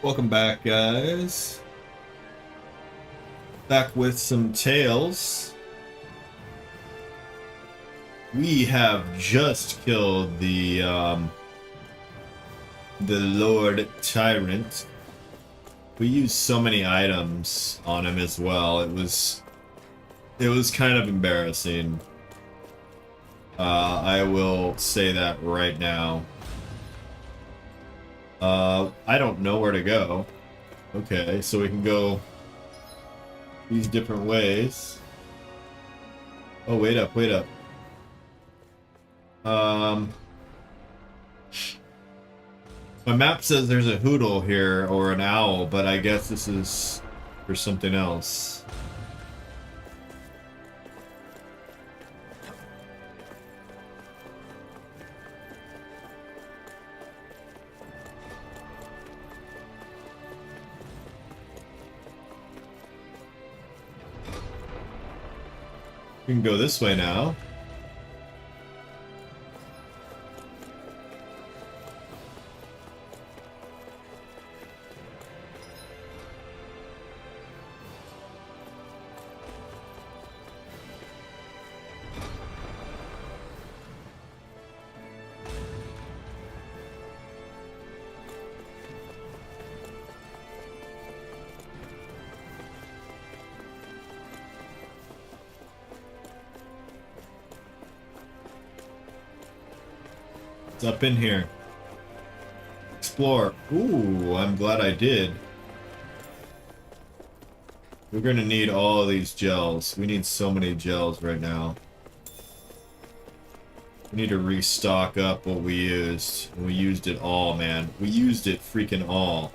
Welcome back, guys. Back with some tales. We have just killed the Lord Tyrant. We used so many items on him as well. It was kind of embarrassing. I will say that right now. I don't know where to go. Okay, so we can go these different ways. Oh, wait up, wait up. My map says there's a hoodle here, or an owl, but I guess this is for something else. We can go this way now. It's up in here. Explore. Ooh, I'm glad I did. We're gonna need all of these gels. We need so many gels right now. We need to restock up what we used. We used it all, man. We used it freaking all.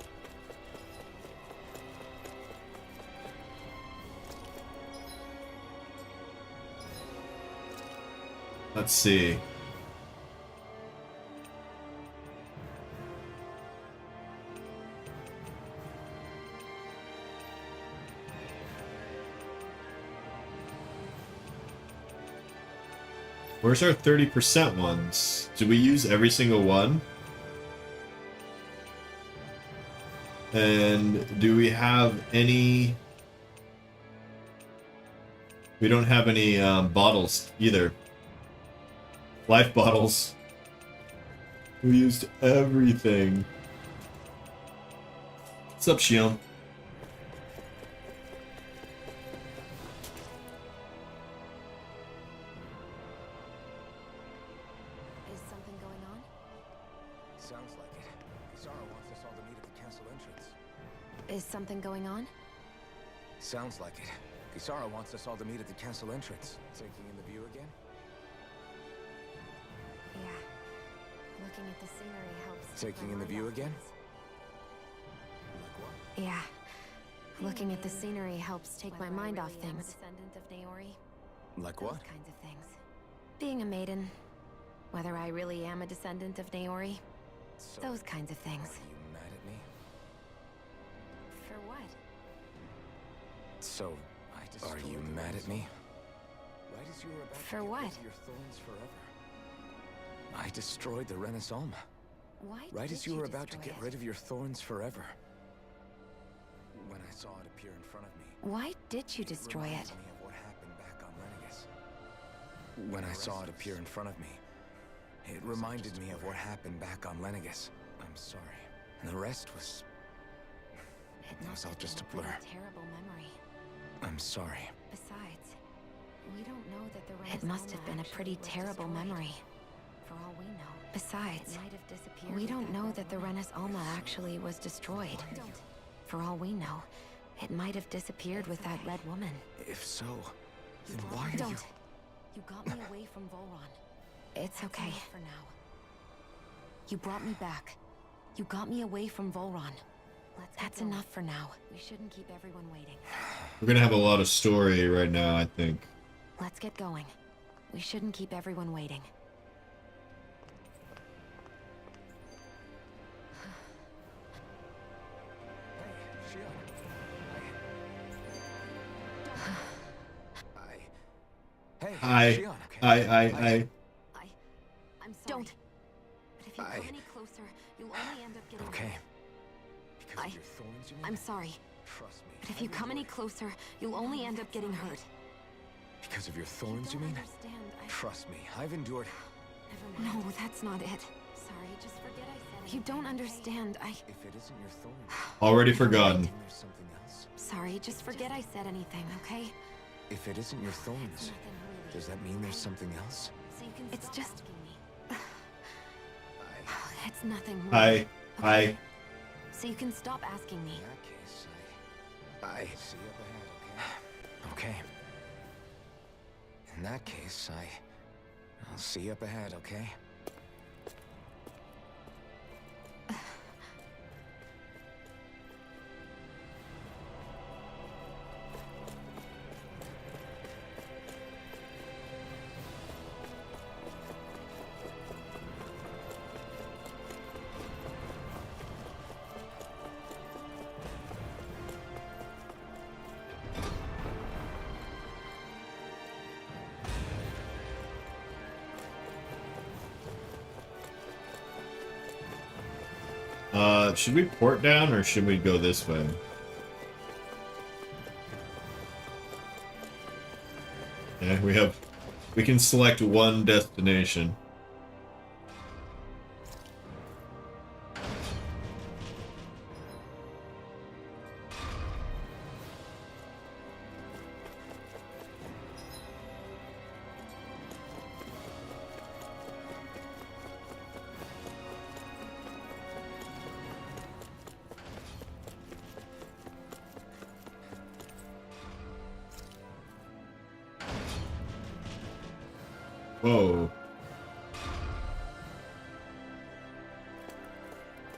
Let's see. Where's our 30% ones? Did we use every single one? And do we have any... We don't have any bottles either. Life bottles. We used everything. What's up, Shion? Is something going on? Sounds like it. Kisara wants us all to meet at the castle entrance. Taking in the view again? Yeah. Looking at the scenery helps. Taking in the view again? Like what? Yeah. Looking at the scenery helps take my mind off things. Descendant of Naori. Like what? Those kinds of things. Being a maiden. Whether I really am a descendant of Naori. Those kinds of things. For what? So, are you mad at me? For what? I destroyed the Renaissance. Why? Right as you were about to get rid of your thorns forever. When I saw it appear in front of me. Why did you destroy it? When I saw it appear in front of me, it reminded me of what happened back on Lenegus. I'm sorry. And the rest was... It was all just a blur. Terrible memory. I'm sorry. Besides, we don't know that the It must have been a pretty terrible memory. For all we know. Besides, we don't know that the Renis Alma actually was destroyed. For all we know, it might have disappeared with that red woman. If so, then why are you... You got me away from Volron. It's okay. For now. You brought me back. You got me away from Volron. That's enough for now. We shouldn't keep everyone waiting. We're gonna have a lot of story right now, I think. Let's get going. We shouldn't keep everyone waiting. I'm sorry. Don't. But if you come any closer, you'll only end up getting Okay. Because of your thorns, you mean? I'm sorry. Trust me. But if you come any closer, you'll only end up getting hurt. Because of your thorns, you don't mean? understand. Trust me, I've endured. Never mind. No, that's not it. Sorry, just forget I said it. You don't understand. If it isn't your thorns, Already forgotten. then there's something else. Sorry, just forget I said anything, okay? If it isn't your thorns, does that mean there's something else? It's just... I... It's nothing. Hi. Hi. Okay? So you can stop asking me. In that case, I see up ahead, okay? Okay. In that case, I'll see up ahead, okay? Should we port down or should we go this way? Yeah, we can select one destination. Whoa.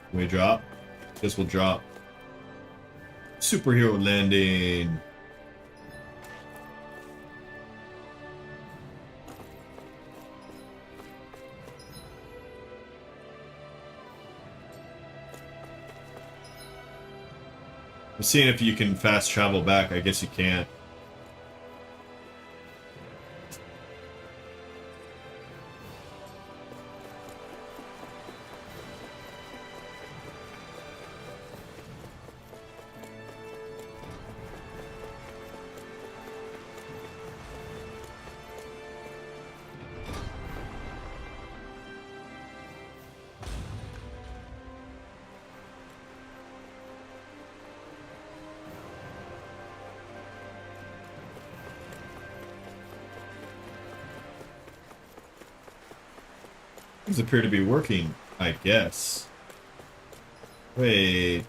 Can we drop? Guess we'll drop. Superhero landing. I'm seeing if you can fast travel back. I guess you can't. Things appear to be working, I guess. Wait.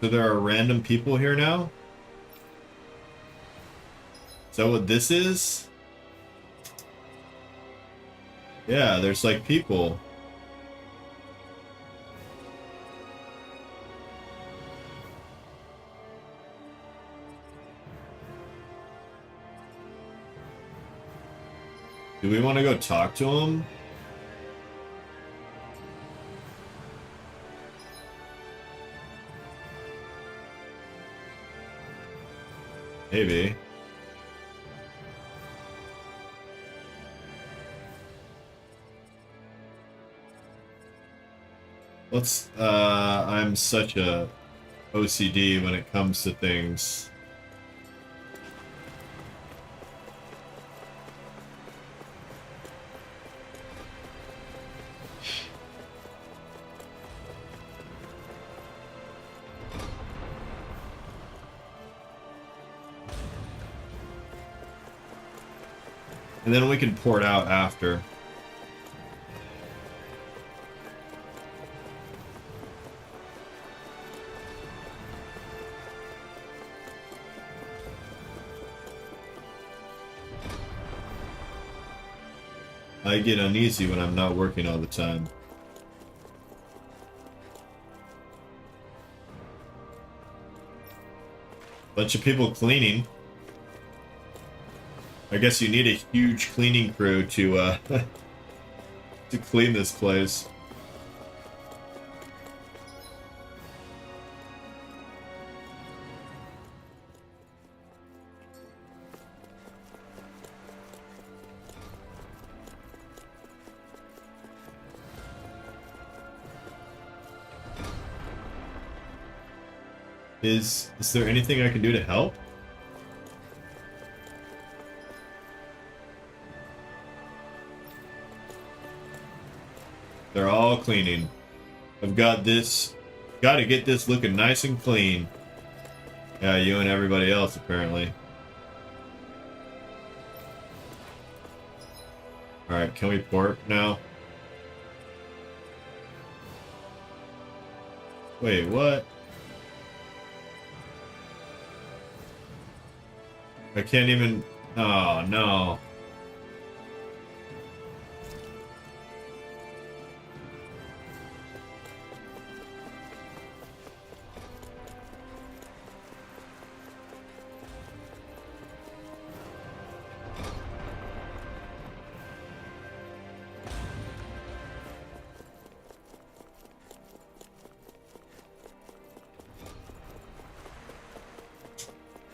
So there are random people here now? Is that what this is? Yeah, there's like people. Do we want to go talk to them? Maybe. Let's, I'm such a OCD when it comes to things. And then we can port out after. I get uneasy when I'm not working all the time. Bunch of people cleaning. I guess you need a huge cleaning crew to to clean this place. Is there anything I can do to help? They're all cleaning. I've got this. Got to get this looking nice and clean. Yeah, you and everybody else apparently. Alright, can we port now? Wait, what? I can't even... Oh, no.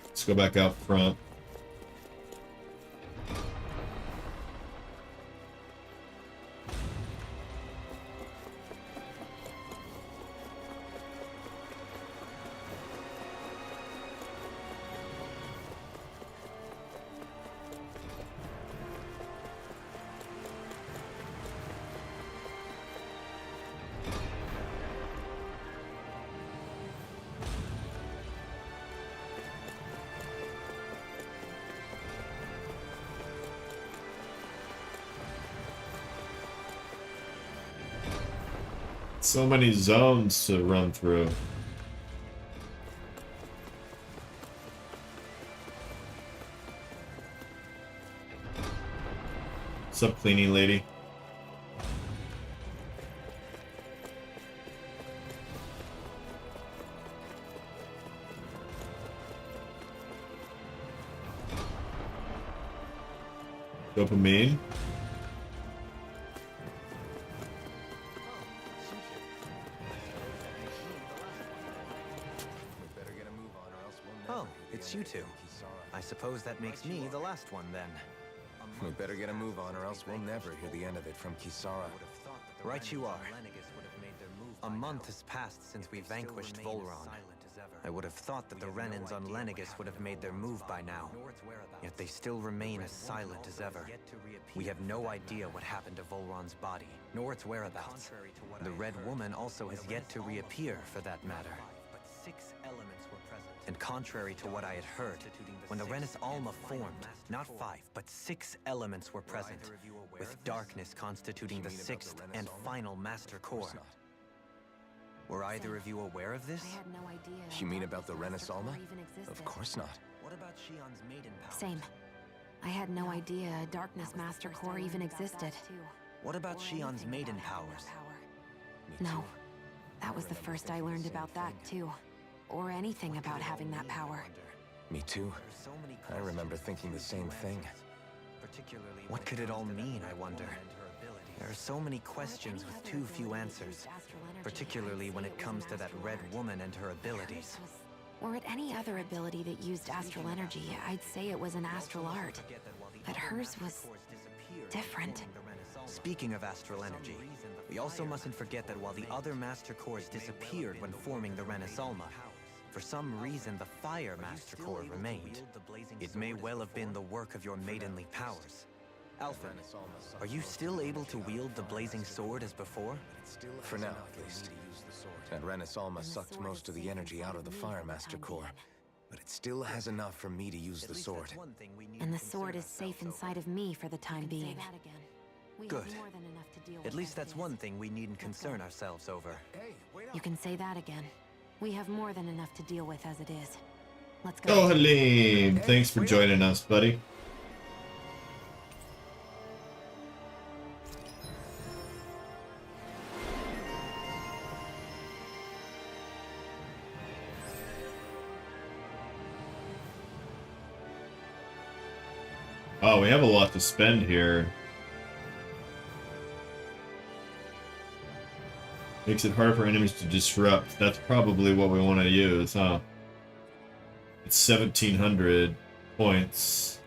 Let's go back out front. So many zones to run through. What's up, cleaning lady? Dopamine. Oh, it's you two. I suppose that makes me the last one then. We better get a move on or else we'll never hear the end of it from Kisara. Right you are. A month has passed since we vanquished Volron. I would have thought that the Renans on Lenegis would have made their move by now. Yet they still remain as silent as ever. We have no idea what happened to Volron's body, nor its whereabouts. The Red Woman also has yet to reappear, for that matter. And contrary to what I had heard, when the Renis Alma formed, not 5, but 6 elements were present, with darkness constituting the 6th and final Master Core. Were either of you aware of this? I had no idea. You mean about the Renis Alma? Of Of course not. What about Shion's maiden powers? Same. I had no idea a Darkness Master Core even existed. What about Shion's maiden powers? No. That was the first I learned about that, too. Or anything about having that power. Me too. I remember thinking the same thing. What could it all mean, I wonder? There are so many questions with too few answers, particularly when it comes to that Red Woman and her abilities. Were it any other ability that used astral energy, I'd say it was an astral art. But hers was different. Speaking of astral energy, we also mustn't forget that while the other Master Cores disappeared when forming the Renis Alma, for some reason the Fire Master Core remained. It may well have been the work of your maidenly powers. Alphen, are you still able to wield the blazing sword as before? For now, at least. And Renis Alma sucked most of the energy out of the Fire Master Core, but it still has enough for me to use the sword. And the sword is safe inside of me for the time being. Good. At least that's one thing we needn't concern ourselves over. You can say that again. We have more than enough to deal with as it is. Let's go. Oh, Halim. Thanks for joining us, buddy. Oh, we have a lot to spend here. Makes it hard for enemies to disrupt. That's probably what we want to use, huh? It's 1,700 points.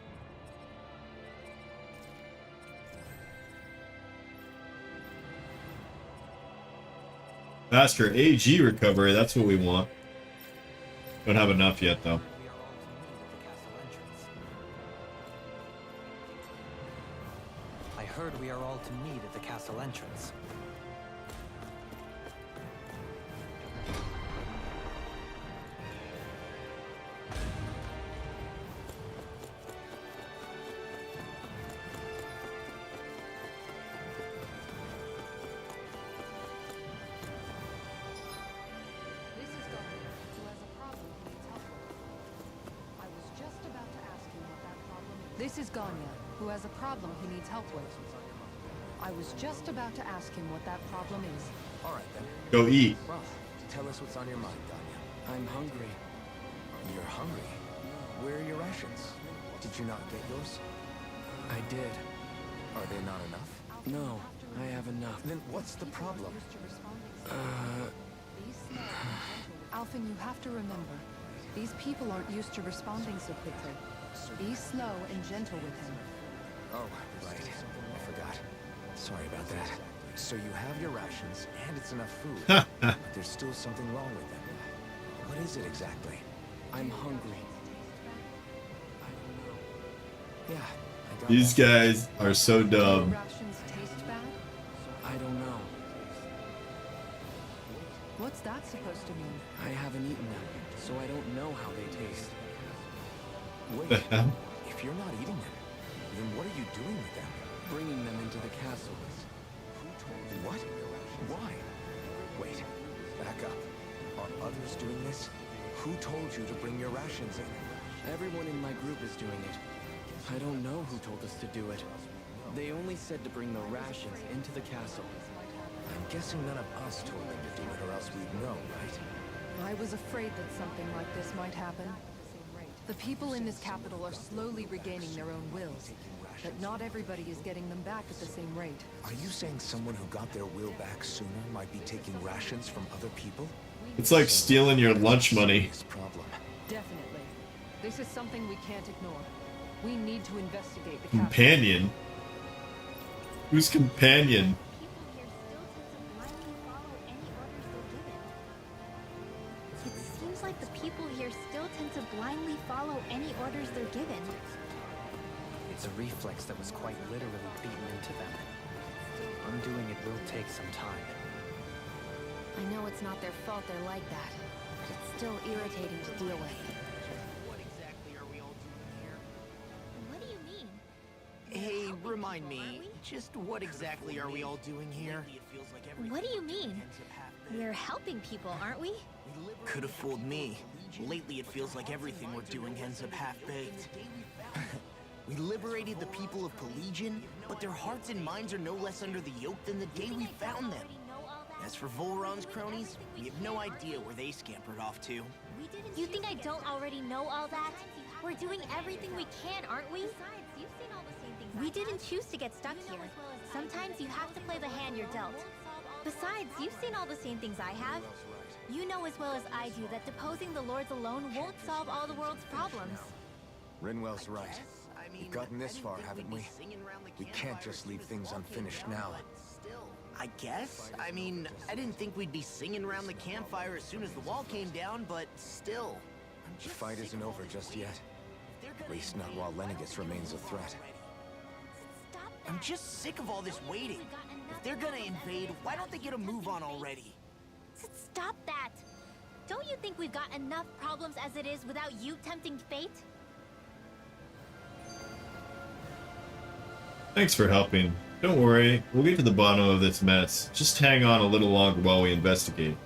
Faster AG recovery, that's what we want. Don't have enough yet, though. I heard we are all to meet at the castle entrance. This is Ganya, who has a problem he needs help with. I was just about to ask him what that problem is. All right, then. Go eat. Well, tell us what's on your mind, Ganya. I'm hungry. You're hungry? Where are your rations? Did you not get yours? I did. Are they not enough? No, I have enough. Then what's the problem? Alphen, you have to remember, these people aren't used to responding so quickly. Be slow and gentle with him. Oh, right. I forgot. Sorry about that. So you have your rations, and it's enough food. But there's still something wrong with them. What is it exactly? I'm hungry. Yeah, I got These that. guys are so Do your dumb. rations taste bad? I don't know. What's that supposed to mean? I haven't eaten them, so I don't know how they taste. Wait, The hell? if you're not eating them, then what are you doing with them? Bringing them into the castle. What? Why? Wait, back up. Are others doing this? Who told you to bring your rations in? Everyone in my group is doing it. I don't know who told us to do it. They only said to bring the rations into the castle. I'm guessing none of us told them to do it, or else we'd know, right? I was afraid that something like this might happen. The people in this capital are slowly regaining their own wills, but not everybody is getting them back at the same rate. Are you saying someone who got their will back sooner might be taking rations from other people? It's like stealing your lunch money. This problem. Definitely. This is something we can't ignore. We need to investigate the capital. Companion? Who's companion? It seems like the people here still tend to blindly follow any orders they're given. It's a reflex that was quite literally beaten into them. Undoing it will take some time. I know it's not their fault they're like that, but it's still irritating to deal with. What exactly are we all doing here? What do you mean? Hey, remind me, just what exactly are we all doing here? What do you mean? We're helping people, aren't we? Could have fooled me. Lately it feels like everything we're doing ends up half-baked. We liberated the people of Pelagian, but their hearts and minds are no less under the yoke than the day we found them. As for Volron's cronies, we have no idea where they scampered off to. You think I don't already know all that? We're doing everything we can, aren't we? We didn't choose to get stuck here. Sometimes you have to play the hand you're dealt. Besides, you've seen all the same things I have. You know as well as I do that deposing the lords alone won't solve all the world's problems. Rinwell's right. We've gotten this far, haven't we? We can't just leave things unfinished now. I guess? I mean, I didn't think we'd be singing around the campfire as soon as the wall came down, but still. The fight isn't over just yet. At least not while Lennigus remains a threat. I'm just sick of all this waiting. If they're gonna invade, why don't they get a move on already? Stop that! Don't you think we've got enough problems as it is without you tempting fate? Thanks for helping. Don't worry, we'll get to the bottom of this mess. Just hang on a little longer while we investigate.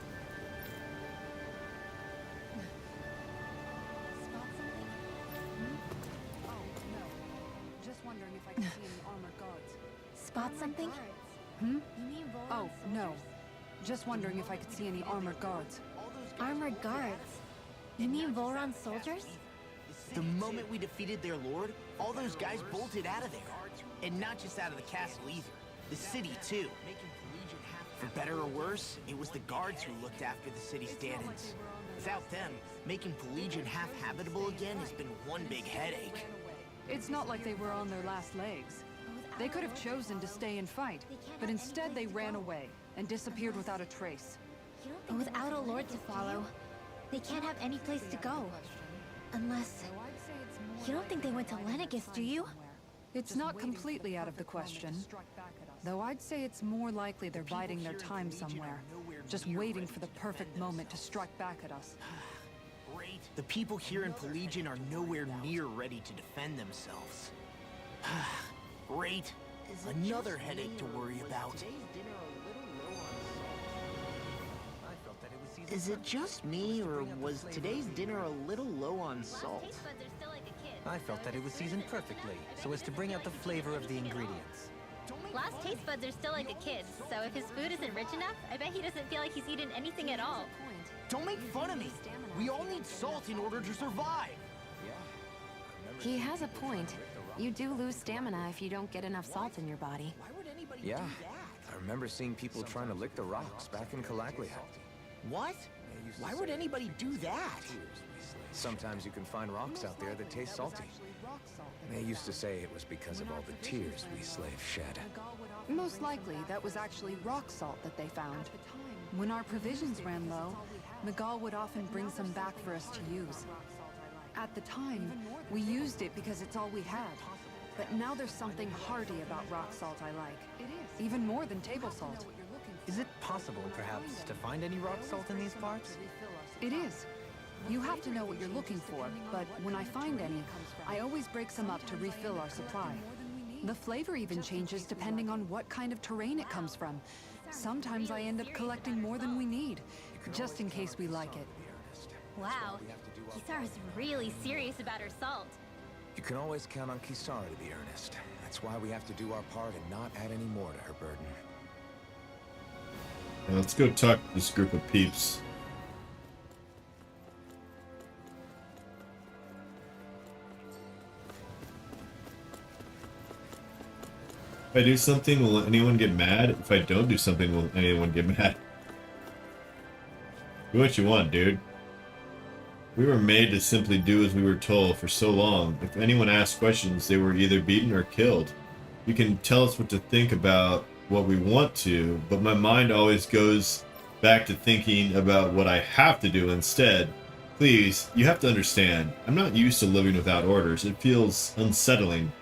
Just wondering if I can see any armored guards. Spot something? Hmm? You mean Oh, no. Just wondering if I could see any armored guards. Armored guards? You mean Volron's soldiers? The moment we defeated their lord, all those guys bolted out of there. And not just out of the castle either. The city, too. For better or worse, it was the guards who looked after the city's stand-ins. Without them, making Pelagian half-habitable again has been one big headache. It's not like they were on their last legs. They could have chosen to stay and fight, but instead they ran away and disappeared without a trace. Without a lord to follow, They can't have any place to go. Unless... You don't think they went to Lenegis, do you? It's not completely out of the question. Though I'd say it's more likely they're biding their time somewhere. Just waiting for the perfect moment to strike back at us. The people here in Pelegion are nowhere near ready to defend themselves. Great. Another headache to worry about. Is it just me, or was today's dinner a little low on salt? I felt that it was seasoned perfectly, so as to bring out the flavor of the ingredients. Last taste buds are still like a kid's, so if his food isn't rich enough, I bet he doesn't feel like he's eaten anything at all. Don't make fun of me. We all need salt in order to survive. He has a point. You do lose stamina if you don't get enough salt in your body. Why would anybody Yeah, do that? I remember seeing people trying to lick the rocks back in Calaglia. What? Why would anybody do that? Sometimes you can find rocks out there that taste salty. They used to say it was because of all the tears we slaves shed. Most likely, that was actually rock salt that they found. When our provisions ran low, Miguel would often bring some back for us to use. At the time, we used it because it's all we had. But now there's something hearty about rock salt I like. Even more than table salt. Is it possible, perhaps, to find any rock salt in these parts? It is. You have to know what you're looking for, but when I find any, I always break some up to refill our supply. The flavor even changes depending on what kind of terrain it comes from. Sometimes I end up collecting more than we need, just in case we like it. Wow, Kisara's really serious about her salt. You can always count on Kisara to be earnest. That's why we have to do our part and not add any more to her burden. Now let's go talk to this group of peeps. If I do something, will anyone get mad? If I don't do something, will anyone get mad? Do what you want, dude. We were made to simply do as we were told for so long. If anyone asked questions, they were either beaten or killed. You can tell us what to think about what we want to, but my mind always goes back to thinking about what I have to do instead. Please, you have to understand, I'm not used to living without orders. It feels unsettling.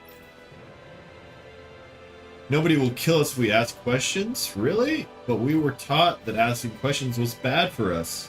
Nobody will kill us if we ask questions? Really? But we were taught that asking questions was bad for us.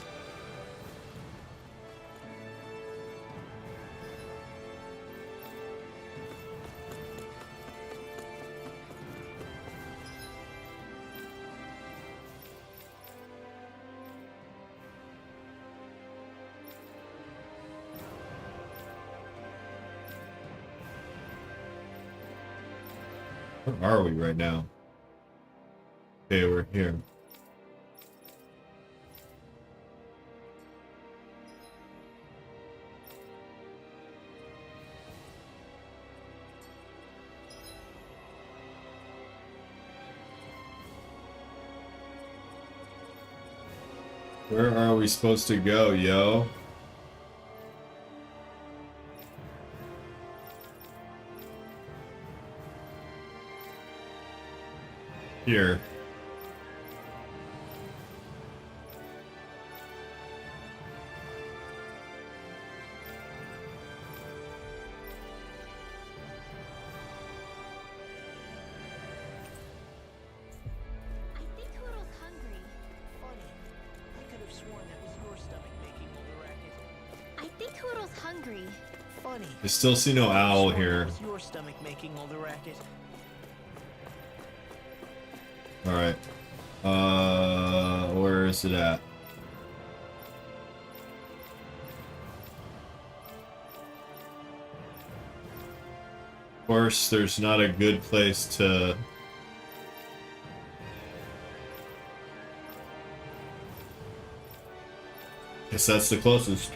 Where are we right now? Okay, we're here. Where are we supposed to go, yo? Here. I think Toodle's hungry. Funny. I could have sworn that was your stomach making all the racket. I think Toodle's hungry. Funny. I still see no owl here. That was your stomach making all the racket. Alright. Where is it at? Of course, there's not a good place to... Guess that's the closest.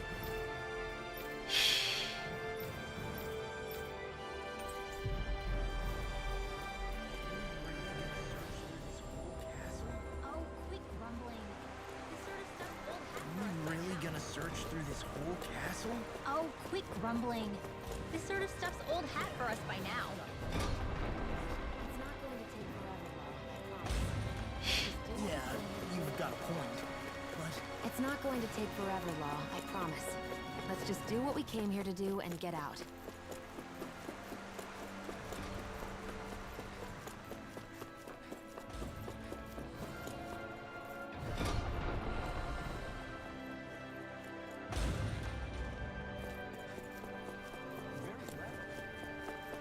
Oh, quit grumbling. This sort of stuff's old hat for us. You really gonna search through this whole castle? Oh, quit grumbling. This sort of stuff's old hat for us by now. It's not going to take forever, Yeah, you've got a point. But At It's not going to take forever, Law, I promise. Let's just do what we came here to do and get out.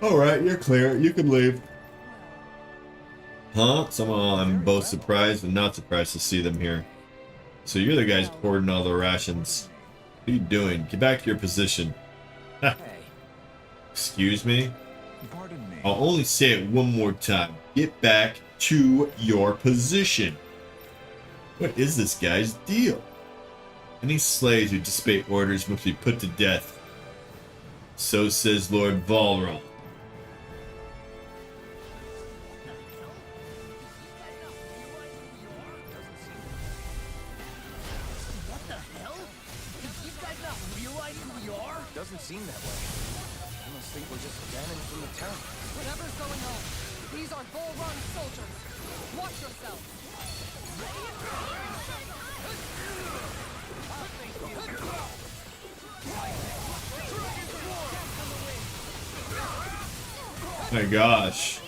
Alright, you're clear. You can leave. Huh? Somehow I'm both surprised and not surprised to see them here. So you're the guys hoarding all the rations. What are you doing? Get back to your position. Excuse me? Pardon me. I'll only say it one more time. Get back to your position. What is this guy's deal? Any slaves who disobey orders must be put to death. So says Lord Volron. Doesn't seem that way. I must think we're just damaged from the town. Whatever's going on, these are Bull Run soldiers. Watch yourself. My gosh.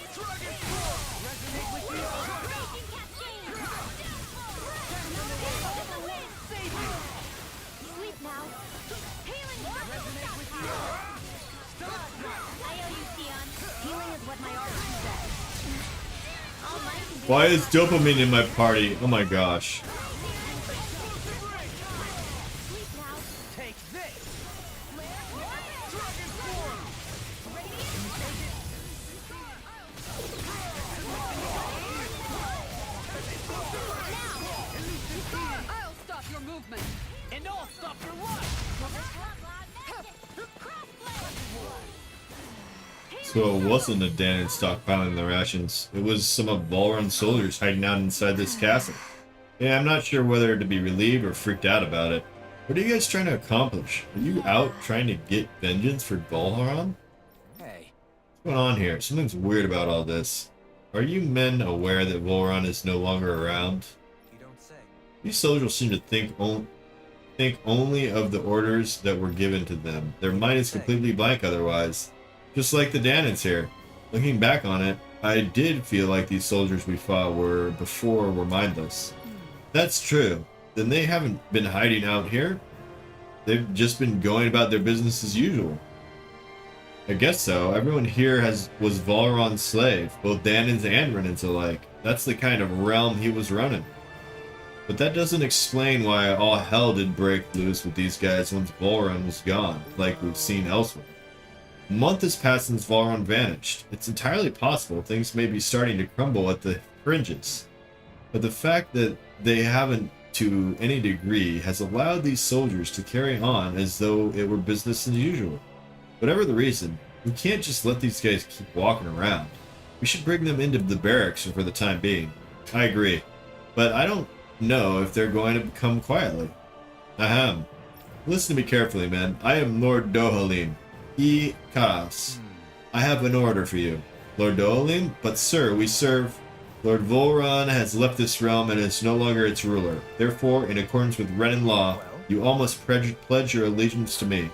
Why is dopamine in my party? Oh my gosh. I'll stop your movement. And I'll stop your life! So it wasn't a Dan stockpiling the rations. It was some of Volron's soldiers hiding out inside this castle. Yeah, I'm not sure whether to be relieved or freaked out about it. What are you guys trying to accomplish? Are you out trying to get vengeance for Volron? Hey. What's going on here? Something's weird about all this. Are you men aware that Volron is no longer around? You don't say. These soldiers seem to think only of the orders that were given to them. Their mind is completely blank otherwise. Just like the Danans here. Looking back on it, I did feel like these soldiers we fought were mindless. That's true. Then they haven't been hiding out here. They've just been going about their business as usual. I guess so. Everyone here was Volron's slave, both Danans and Renans alike. That's the kind of realm he was running. But that doesn't explain why all hell did break loose with these guys once Volron was gone, like we've seen elsewhere. A month has passed since Volron vanished. It's entirely possible things may be starting to crumble at the fringes. But the fact that they haven't to any degree has allowed these soldiers to carry on as though it were business as usual. Whatever the reason, we can't just let these guys keep walking around. We should bring them into the barracks for the time being. I agree. But I don't know if they're going to come quietly. Ahem. Listen to me carefully, man. I am Lord Dohalim. E. Karas. I have an order for you. Lord Dohalim? But sir, we serve... Lord Volron has left this realm and is no longer its ruler. Therefore, in accordance with Renan law, you all must pledge your allegiance to me.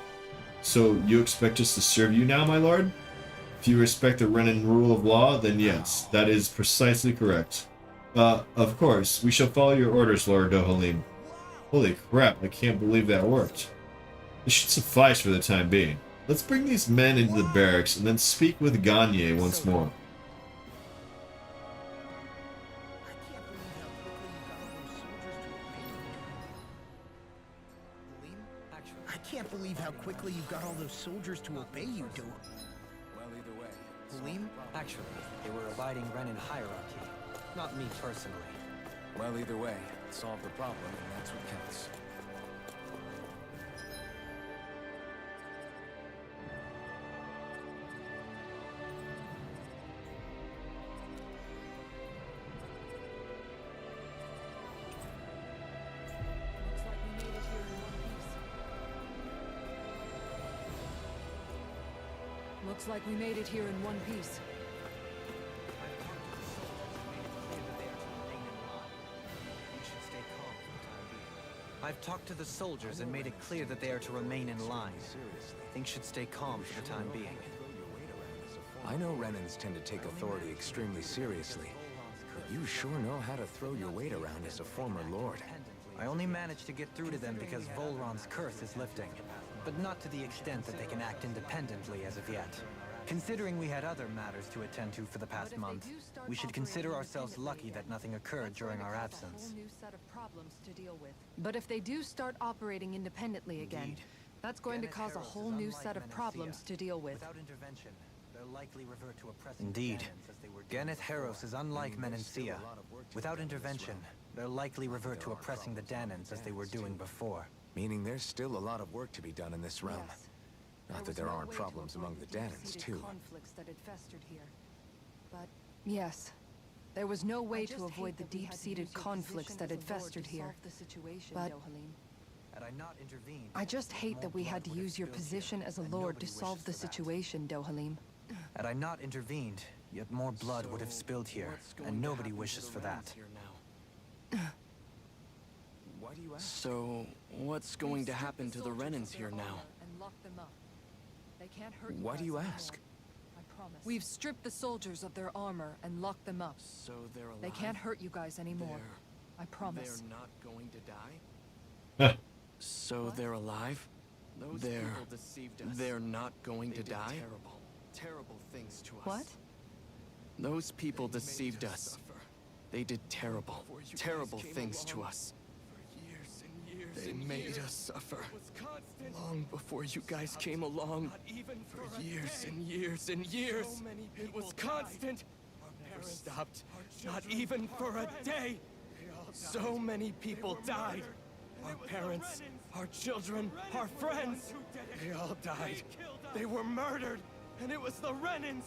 So, you expect us to serve you now, my lord? If you respect the Renan rule of law, then yes, that is precisely correct. Of course, we shall follow your orders, Lord Dohalim. Holy crap, I can't believe that worked. This should suffice for the time being. Let's bring these men into the barracks and then speak with Gagne once more. I can't believe how quickly you got all those soldiers to obey you, Doe. Well, either way. Halim? Actually, they were abiding Renan hierarchy, not me personally. Well, either way, solve the problem, and that's what counts. Looks like we made it here in one piece. I've talked to the soldiers and made it clear that they are to remain in line. Things should stay calm for the time being. I know Renans tend to take authority extremely seriously, but you sure know how to throw your weight around as a former lord. I only managed to get through to them because Volron's curse is lifting, but not to the extent that they can act independently as of yet. Considering we had other matters to attend to for the past month, we should consider ourselves lucky that nothing occurred during our absence. But if they do start operating independently again, that's going to cause a whole new set of problems to deal with. Without intervention, they'll likely revert to oppressing Indeed. Ganeth Haros is unlike Menancia. Without intervention, they'll likely revert to oppressing the Danans as they were doing before. Meaning there's still a lot of work to be done in this realm. Yes. Not that there aren't problems among the Danans, too. Conflicts that had festered here. But yes, there was no way to avoid the deep-seated conflicts that had festered here. But Had I not intervened, I just hate that we had to use your position as a lord to solve the situation, Dohalim. Had I not intervened, yet more blood would have spilled here, and nobody wishes for that. Why do you ask? So, what's going to happen to the Renans here now? Why do you ask? We've stripped the soldiers of their armor and locked them up. So they're alive? They can't hurt you guys anymore. I promise. They're not going to die? Huh. So they're alive? They're not going to die? Terrible things to us. What? Those people deceived us. They did terrible things to us. They made us suffer. Long before you guys came along. For years and years and years. It was constant. Never stopped. Not even for a day. So many people died. Our parents, our children, our friends. They all died. They were murdered. And it was the Renans.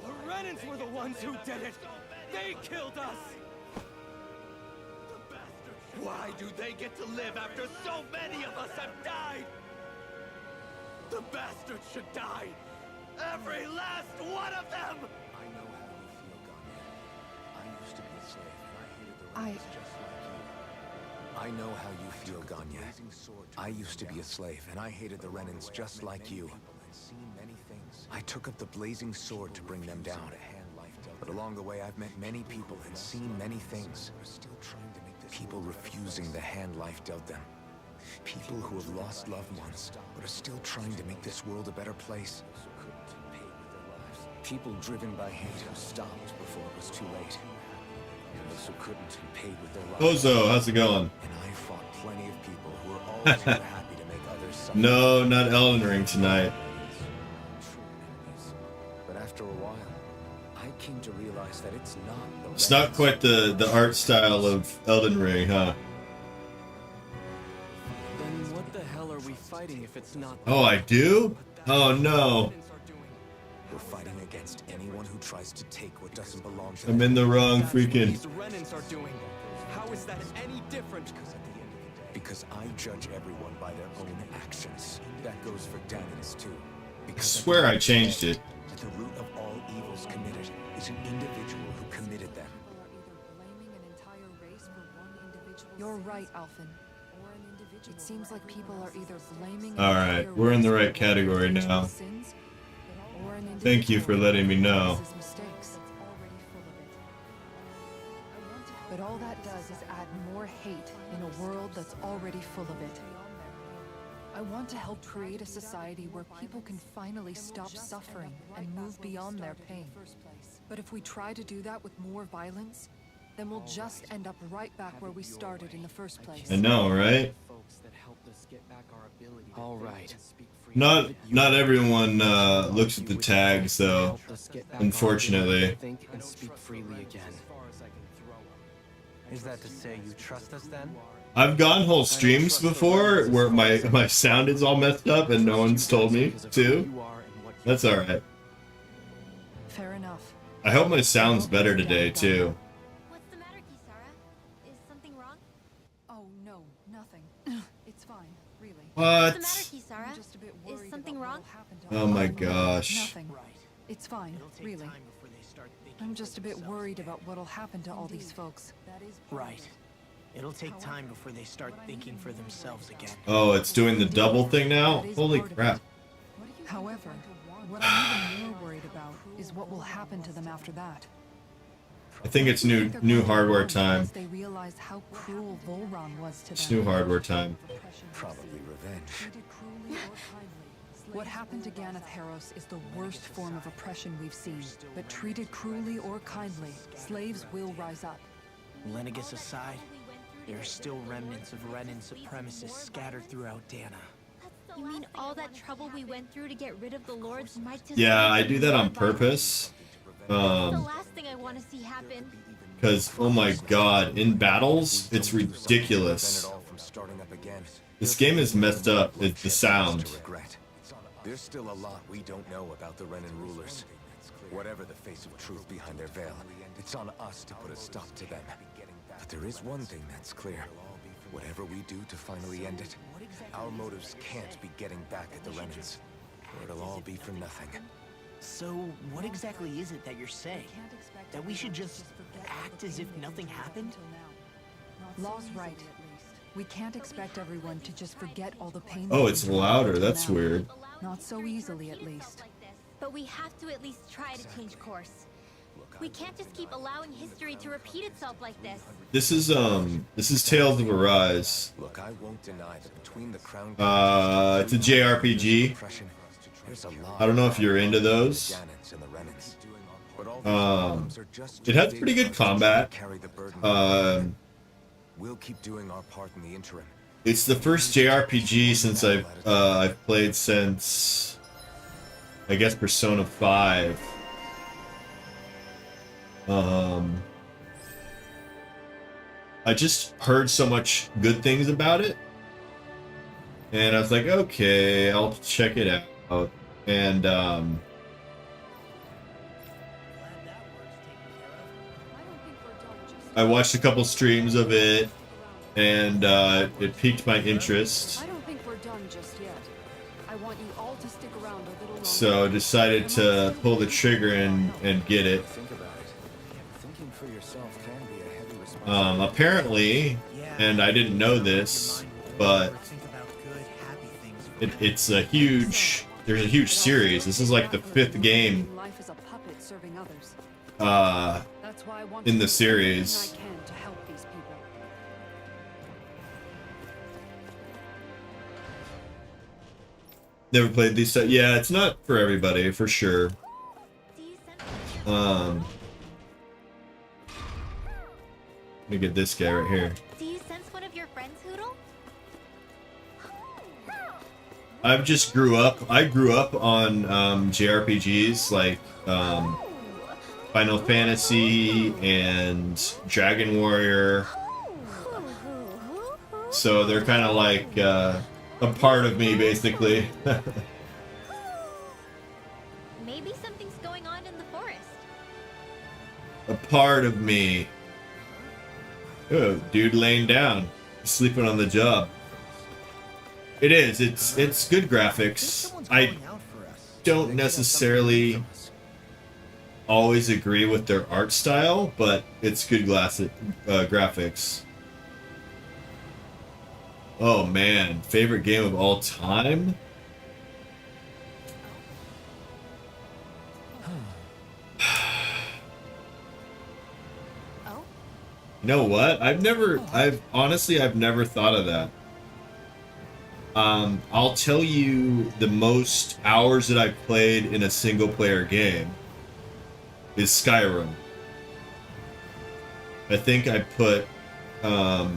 The Renans were the ones who did it. They killed us. Why do they get to live after so many of us have died? The bastards should die! Every last one of them! I know how you feel, Gagne. I used to be a slave, and I hated the Renans just like you. I know how you feel, Gagne. I used to be a slave, and I hated the Renans just like you. I took up the blazing sword to bring them down. But along the way, I've met many people and seen many things. People refusing the hand life dealt them. People who have lost loved ones, but are still trying to make this world a better place. People driven by hate who stopped before it was too late. And those who couldn't and paid with their lives. Bozo, how's it going? And I fought plenty of people who were all too happy to make others suffer. No, not Elden Ring tonight. But after a while, I came to realize that it's not the It's not quite the art style of Elden Ring, huh? Then what the hell are we fighting if it's not? Oh, I do? Oh no. We're fighting against anyone who tries to take what doesn't belong to I'm them. in the wrong That's what freaking... these Renans are doing. How is that any different? Because I judge everyone by their own actions. That goes for Danans too. I Because swear I changed it. at the root of all evils committed is an individual who committed them. You're right, Alphen. It seems like people are either blaming. Alright, we're in the right category now. Thank you for letting me know. But all that does is add more hate in a world that's already full of it. I want to help create a society where people can finally stop suffering and move beyond their pain. But if we try to do that with more violence, then we'll just end up right back where we started in the first place. I know, right? All right. Not everyone looks at the tags though, unfortunately. Think and speak freely again. Is that to say you trust us then? I've gone whole streams before where my sound is all messed up and no one's told me to. That's alright. Fair enough. I hope my sound's better today too. What's the matter, Kisara? Is something wrong? Oh no, nothing. It's fine, really. What? What's the matter, I'm Kisara? just a bit Is worried something about wrong? what'll happen to Oh all my of them. gosh. Nothing. It's fine, really. I'm just a bit worried about what'll happen to all these folks. Right. It'll take time before they start thinking for themselves again. Oh, it's doing the double thing now? That is Holy part of crap. it. However, what I'm even more worried about is what will happen to them after that. I think it's new hardware time. Once they realize how cruel Volron was to them. It's new hardware time. Probably revenge. What happened to Ganeth Haros is the worst form of oppression we've seen. But treated cruelly or kindly, slaves will rise up. Lenegus aside, there are still remnants of Renan supremacists scattered throughout Dana. You mean all that trouble we went through to get rid of the Lords might just... Yeah, I do that on purpose. That's the last thing I want to see happen. Because, oh my god, in battles, it's ridiculous. This game is messed up. It's the sound. There's still a lot we don't know about the Renan rulers. Whatever the face of truth behind their veil, it's on us to put a stop to them. But there is one thing that's clear. Whatever we do to finally end it, our motives can't be getting back at the Renans, or it'll all be for nothing. So, what exactly is it that you're saying? That we should just act as if nothing happened? Law's right. We can't expect everyone to just forget all the pain. Oh, it's louder. That's weird. Not so easily, at least. But we have to at least try to change course. We can't just keep allowing history to repeat itself like this. This is Tales of Arise. Look, I won't deny that between the crown It's a JRPG. I don't know if you're into those. It has pretty good combat. We'll keep doing our part in the interim. It's the first JRPG since I've played since, I guess, Persona 5. I just heard so much good things about it, and I was like, okay, I'll check it out. And I watched a couple streams of it, and it piqued my interest. I don't think we're done just yet. I want you all to stick around a little longer. So decided to pull the trigger and get it. Apparently, and I didn't know this, but it's a huge. There's a huge series. This is like the 5th game in the series. Never played these. Yeah, it's not for everybody, for sure. Let me get this guy right here. Do you sense one of your friends, Hoodle? I grew up on JRPGs like Final Fantasy and Dragon Warrior. So they're kind of like a part of me, basically. Maybe something's going on in the forest. A part of me. Oh, dude laying down, sleeping on the job. It is. It's good graphics. I don't necessarily always agree with their art style, but it's good graphics. Oh man, favorite game of all time? You know what? I've honestly never thought of that. I'll tell you the most hours that I've played in a single player game is Skyrim. I think I put the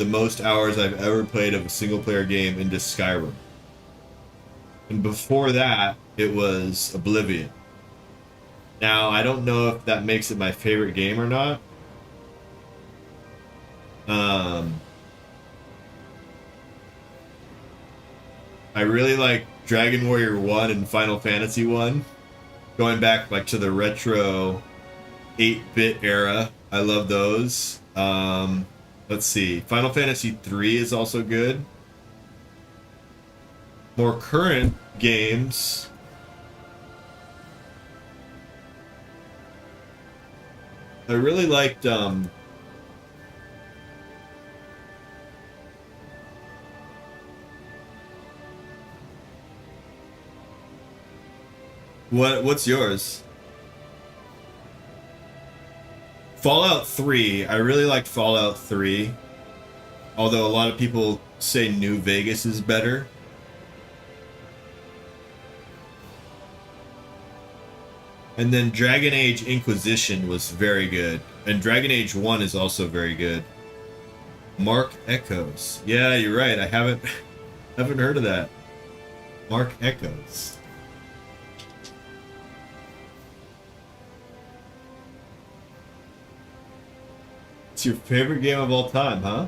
most hours I've ever played of a single player game into Skyrim. And before that, it was Oblivion. Now, I don't know if that makes it my favorite game or not. I really like Dragon Warrior 1 and Final Fantasy 1. Going back like to the retro 8-bit era. I love those. Let's see. Final Fantasy 3 is also good. More current games. I really liked What's yours? Fallout 3. I really liked Fallout 3. Although a lot of people say New Vegas is better. And then Dragon Age Inquisition was very good. And Dragon Age 1 is also very good. Mark Echoes. Yeah, you're right. I haven't heard of that. Mark Echoes. It's your favorite game of all time, huh?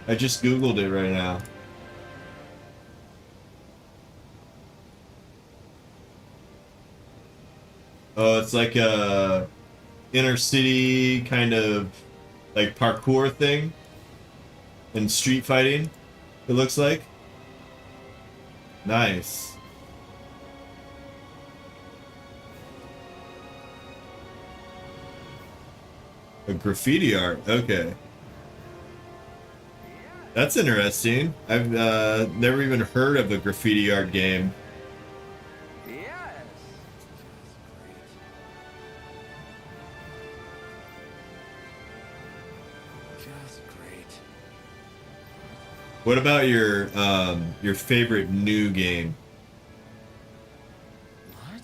I just Googled it right now. Oh, it's like a inner city kind of like parkour thing and street fighting, it looks like. Nice. A graffiti art, okay. That's interesting. I've never even heard of a graffiti art game. What about your favorite new game? What?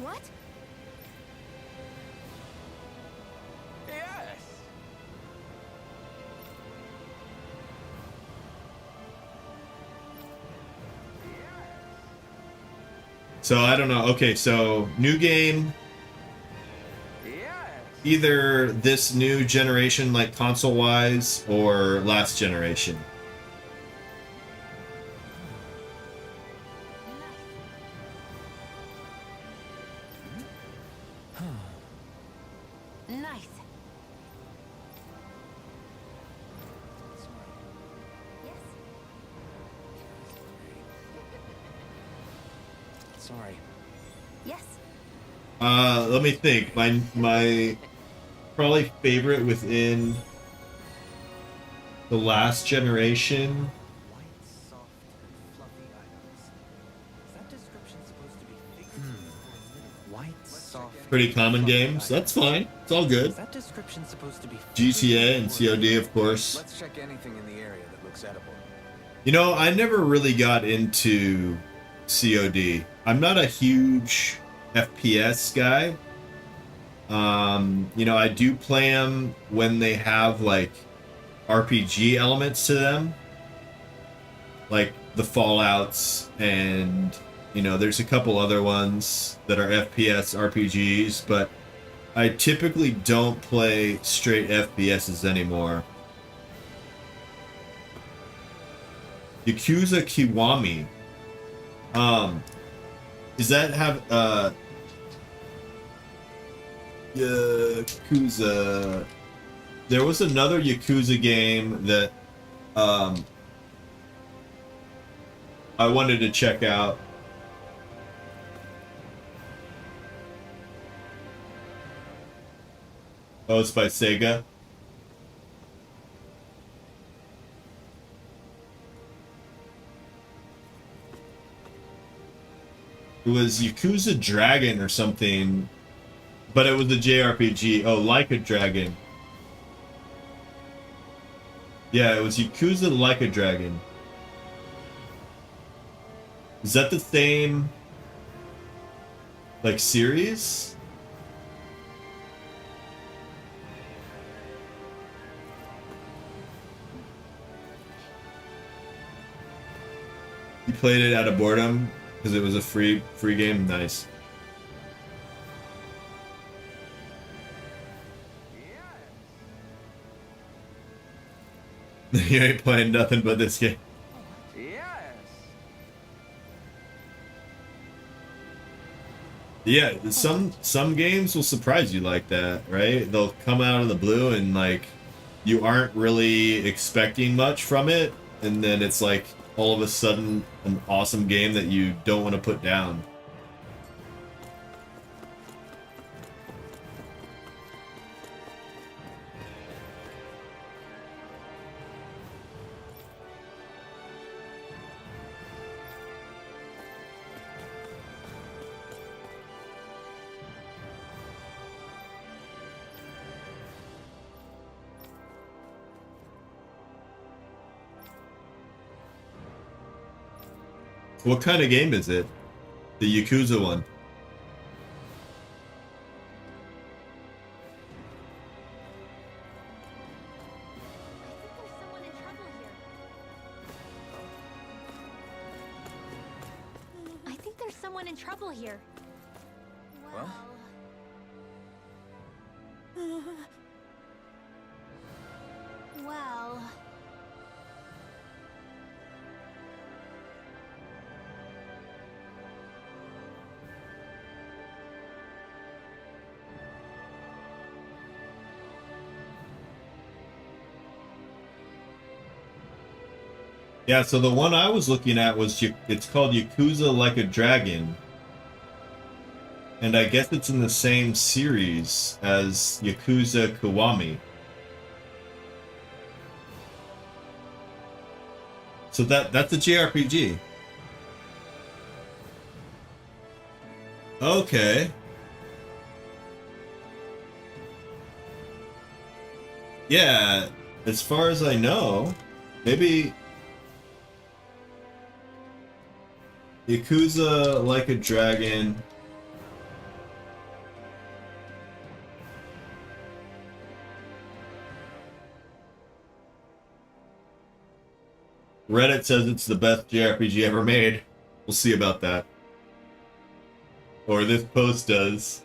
What? Yes! So I don't know. Okay, so new game. Either this new generation, like console-wise, or last generation. Nice. Sorry. Yes. Let me think. My probably favorite within the last generation. White, soft, and fluffy items. Is that description supposed to be White, soft. Pretty common games. That's fine. It's all good. Is that description supposed to be GTA and COD, of course. Let's check anything in the area that looks edible. You know, I never really got into COD. I'm not a huge FPS guy. You know, I do play them when they have like RPG elements to them, like the Fallouts, and you know, there's a couple other ones that are FPS RPGs, but I typically don't play straight FPSs anymore. Yakuza Kiwami. Does that have Yakuza? There was another Yakuza game that I wanted to check out. Oh, it's by Sega. It was Yakuza Dragon or something, but it was a JRPG. Oh, Like a Dragon. Yeah, it was Yakuza Like a Dragon. Is that the same, like, series? You played it out of boredom? Because it was a free game? Nice. You ain't playing nothing but this game. Yeah, some games will surprise you like that, right? They'll come out of the blue and like you aren't really expecting much from it, and then it's like all of a sudden an awesome game that you don't want to put down. What kind of game is it? The Yakuza one. I think there's someone in trouble here. What? Well... Yeah, so the one I was looking at was, it's called Yakuza Like a Dragon. And I guess it's in the same series as Yakuza Kiwami. So that's a JRPG. Okay. Yeah, as far as I know, maybe Yakuza Like a Dragon. Reddit says it's the best JRPG ever made. We'll see about that. Or this post does.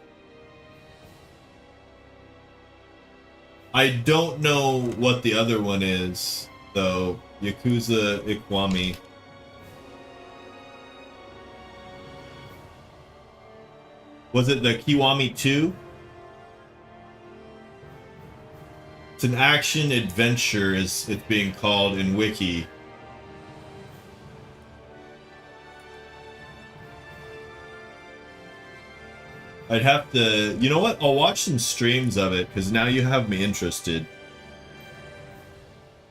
I don't know what the other one is, though. Yakuza Kiwami. Was it the Kiwami 2? It's an action adventure, as it's being called in Wiki. I'd have to... You know what? I'll watch some streams of it, because now you have me interested.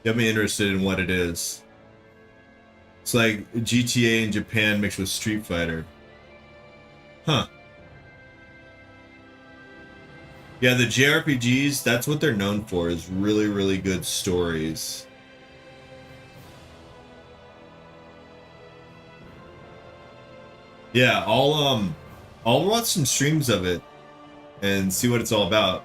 You have me interested in what it is. It's like GTA in Japan mixed with Street Fighter. Huh. Yeah, the JRPGs, that's what they're known for, is really, really good stories. Yeah, I'll watch some streams of it and see what it's all about.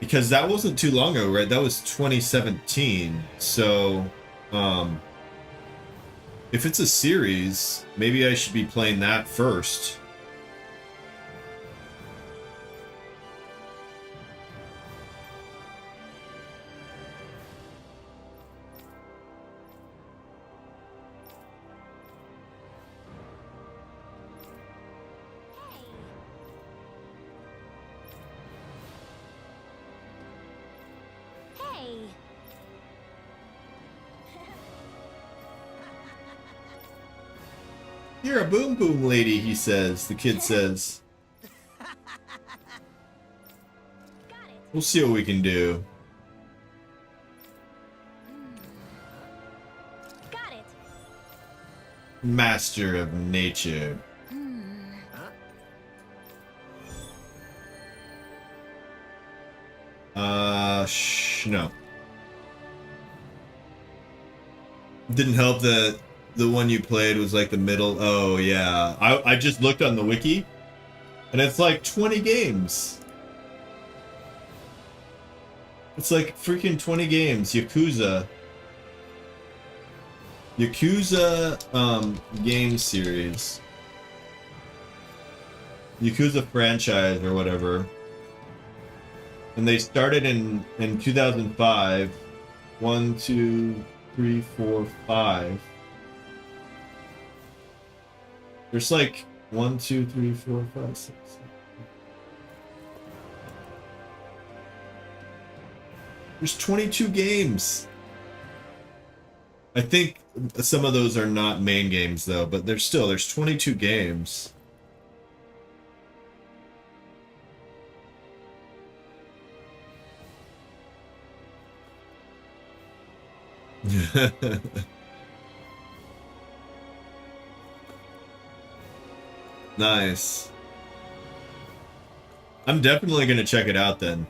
Because that wasn't too long ago, right? That was 2017. So, if it's a series, maybe I should be playing that first. You're a boom boom lady, he says. The kid says. We'll see what we can do. Got it. Master of nature. No. Didn't help that the one you played was like the middle. Oh yeah, I just looked on the wiki, and it's like 20 games. It's like freaking 20 games. Yakuza game series. Yakuza franchise or whatever. And they started in 2005. 1, 2, 3, 4, 5. There's like 1, 2, 3, 4, 5, 6, 7. There's 22 games. I think some of those are not main games though, but there's 22 games. Nice. I'm definitely gonna check it out then.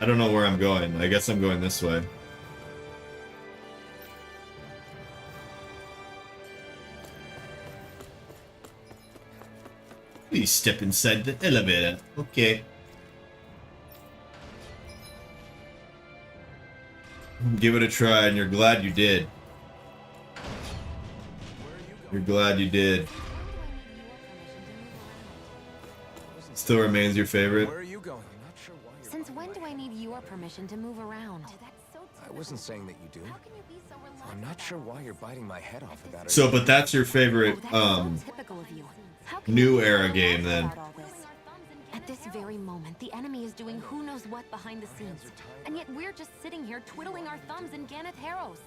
I don't know where I'm going. I guess I'm going this way. Please step inside the elevator. Okay. Give it a try, and you're glad you did. You're glad you did. Still remains your favorite. Where are you going? I'm not sure why you're Since biting when my do I head need your permission to move around? Oh, that's so off. I wasn't saying that you do. How can you be so reluctant I'm not sure about why all you're this? biting my head off about it. So, but that's your favorite, Oh, that's so typical of you. How can new you be so era game, relaxed then. about all this? At this very moment, the enemy is doing who knows what behind the scenes. And yet we're just sitting here twiddling our thumbs in Ganeth Harrows.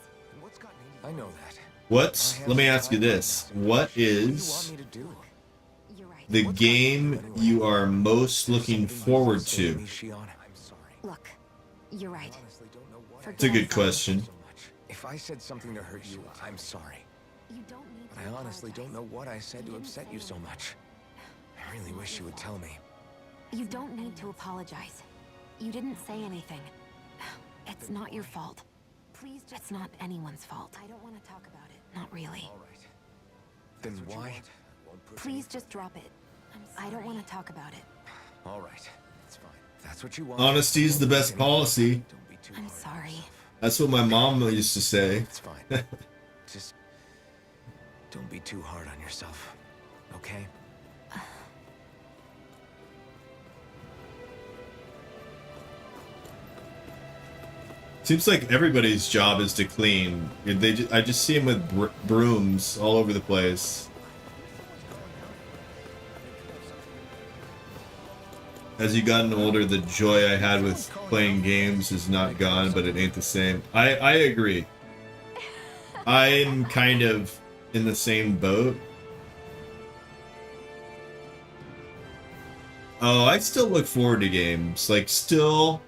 I know that. What's, let me ask you this. What What do you want is me to do? You're right. the game you are most looking forward to? I'm sorry. Look, you're right. Honestly, don't know what It's a good Forget question. so much. If I said something to hurt you, I'm sorry. You don't need But I honestly don't know what I said to upset you so much. I really wish you would tell me. You don't need to apologize. You didn't say anything. It's not your fault. Please just... It's not anyone's fault. I don't want to talk about it. Not really. All right. Then why? Please just drop it. I don't want to talk about it. All right. It's fine. If that's what you want. Honesty is the best policy. Don't be too I'm hard on sorry. yourself. That's what my mom used to say. It's fine. Just don't be too hard on yourself. Okay? Seems like everybody's job is to clean. I just see them with brooms all over the place. As you gotten older, the joy I had with playing games is not gone, but it ain't the same. I agree. I'm kind of in the same boat. Oh, I still look forward to games. Like, still...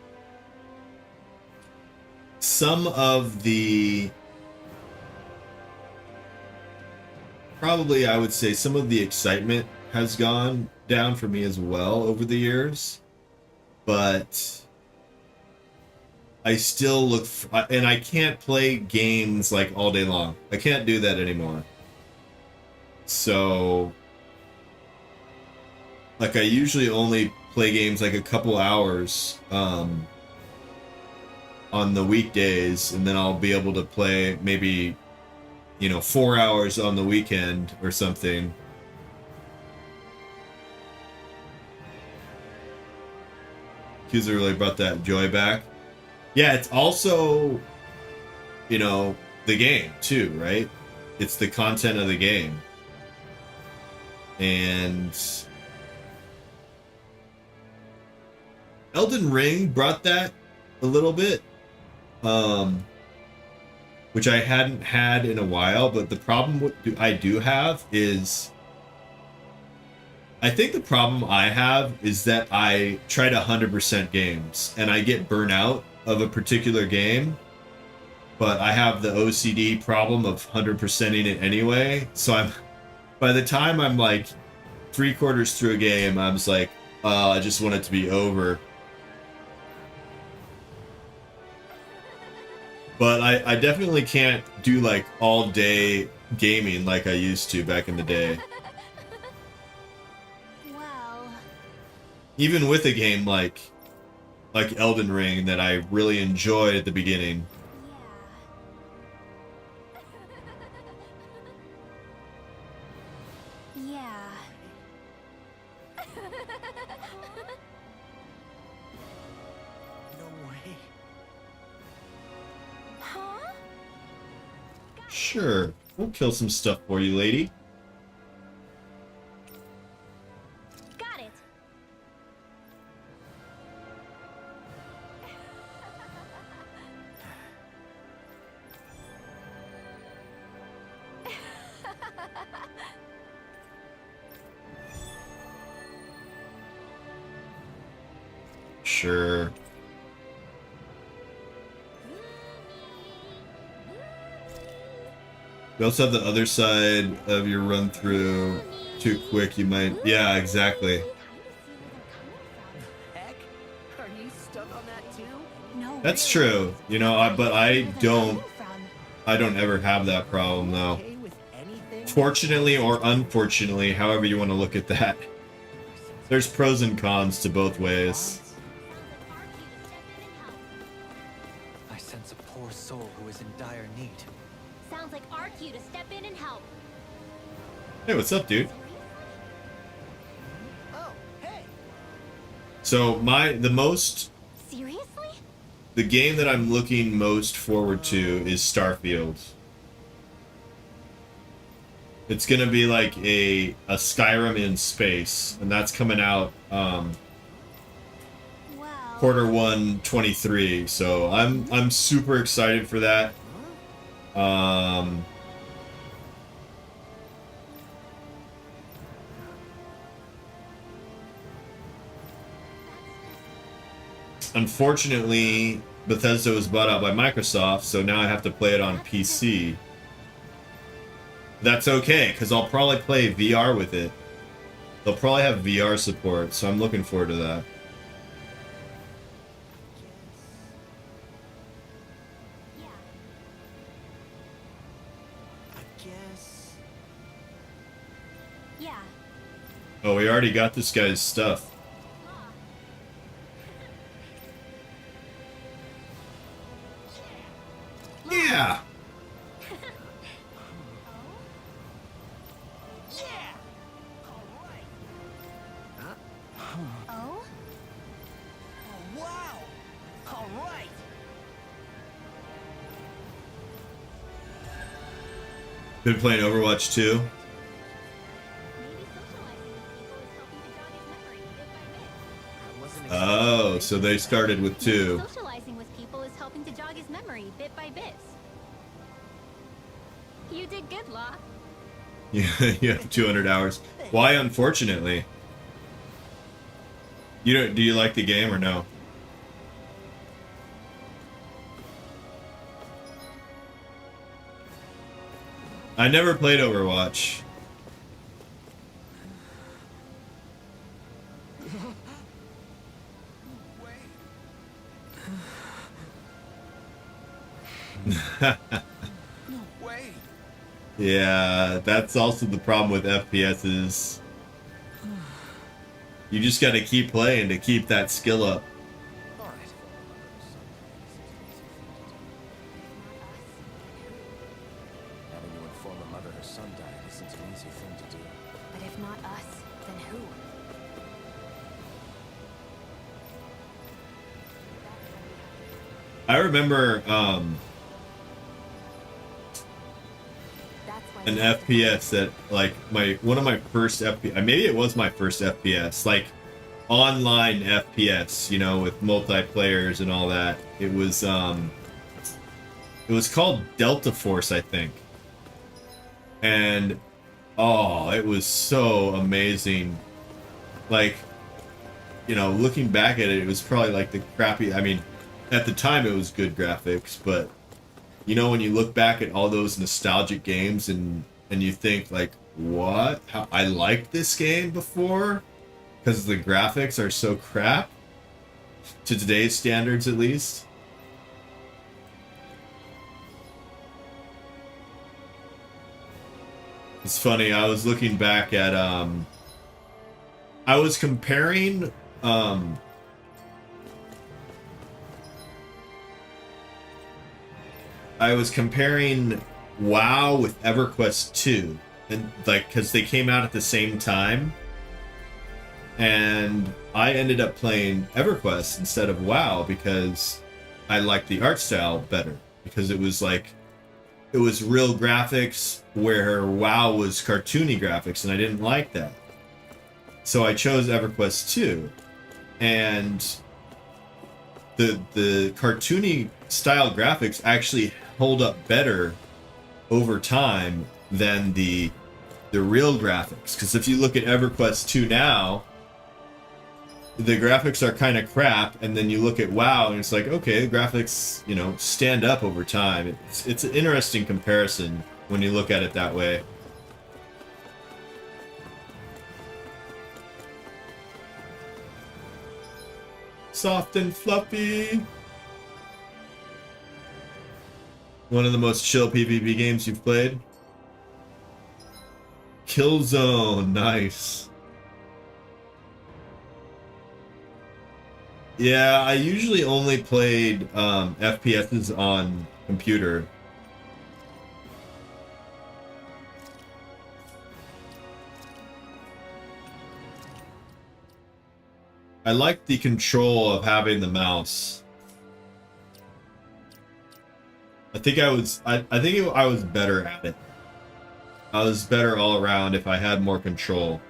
Some of the... Probably, I would say, some of the excitement has gone down for me as well over the years. But... I still look... And I can't play games, like, all day long. I can't do that anymore. So... Like, I usually only play games, like, a couple hours, on the weekdays, and then I'll be able to play maybe, 4 hours on the weekend or something. Accuser really brought that joy back. Yeah, it's also, the game too, right? It's the content of the game. And Elden Ring brought that a little bit. Which I hadn't had in a while, but the problem I do have is... I think the problem I have is that I try to 100% games, and I get burnout of a particular game, but I have the OCD problem of 100%ing it anyway, so by the time I'm like 3/4 through a game, I was like, I just want it to be over. But I definitely can't do like all day gaming like I used to back in the day. Well, Even with a game like Elden Ring that I really enjoyed at the beginning. yeah. Yeah. No way. Huh? Sure, we'll kill some stuff for you, lady. Got it. Sure. You also have the other side of your run through. Too quick, you might... Yeah, exactly. Heck? Are you stuck on that too? That's true. You know, but I don't ever have that problem though. Okay with anything? Fortunately or unfortunately, however you want to look at that. There's pros and cons to both ways. I sense a poor soul who is in dire need. Sounds like our cue to step in and help. Hey, what's up, dude? Oh, hey. So Seriously? the game that I'm looking most forward to is Starfield. It's gonna be like a Skyrim in space, and that's coming out Well, Q1 23. So I'm super excited for that. Unfortunately, Bethesda was bought out by Microsoft, so now I have to play it on PC. That's okay, because I'll probably play VR with it. They'll probably have VR support, so I'm looking forward to that. yeah. I guess. Yeah. Oh, we already got this guy's stuff. Yeah! Oh? Oh, wow. All right. Been playing Overwatch 2. Maybe socializing with people is helping to jog his memory bit by bit. I wasn't Oh, so they started with 2. Maybe socializing with people is helping to jog his memory bit by bit. You did good, Law. Yeah, you have 200 hours. Why, unfortunately? Do you like the game or no? I never played Overwatch. No way. Yeah, that's also the problem with FPSs. You just gotta keep playing to keep that skill up. All right. Having to inform a mother her son died isn't an easy thing to do. But if not us, then who? I remember That's why an we have to FPS that like one of my first FPS, maybe it was my first FPS, like online FPS, you know, with multiplayers and all that. It was called Delta Force, I think. And oh, it was so amazing. Like, you know, looking back at it, it was probably like the crappy, I mean, at the time it was good graphics, but you know, when you look back at all those nostalgic games and you think like, what? How, I liked this game before because the graphics are so crap to today's standards, at least. It's funny, I was looking back at I was comparing WoW with EverQuest 2, and like because they came out at the same time, and I ended up playing EverQuest instead of WoW because I liked the art style better, because it was real graphics where WoW was cartoony graphics, and I didn't like that. So I chose EverQuest 2, and the cartoony style graphics actually hold up better over time than the real graphics. Because if you look at EverQuest 2 now, the graphics are kind of crap, and then you look at WoW and it's like, okay, the graphics, you know, stand up over time. It's an interesting comparison when you look at it that way. Soft and fluffy. One of the most chill PvP games you've played? Killzone, nice. Yeah, I usually only played FPSs on computer. I like the control of having the mouse. I think I was better at it. I was better all around if I had more control.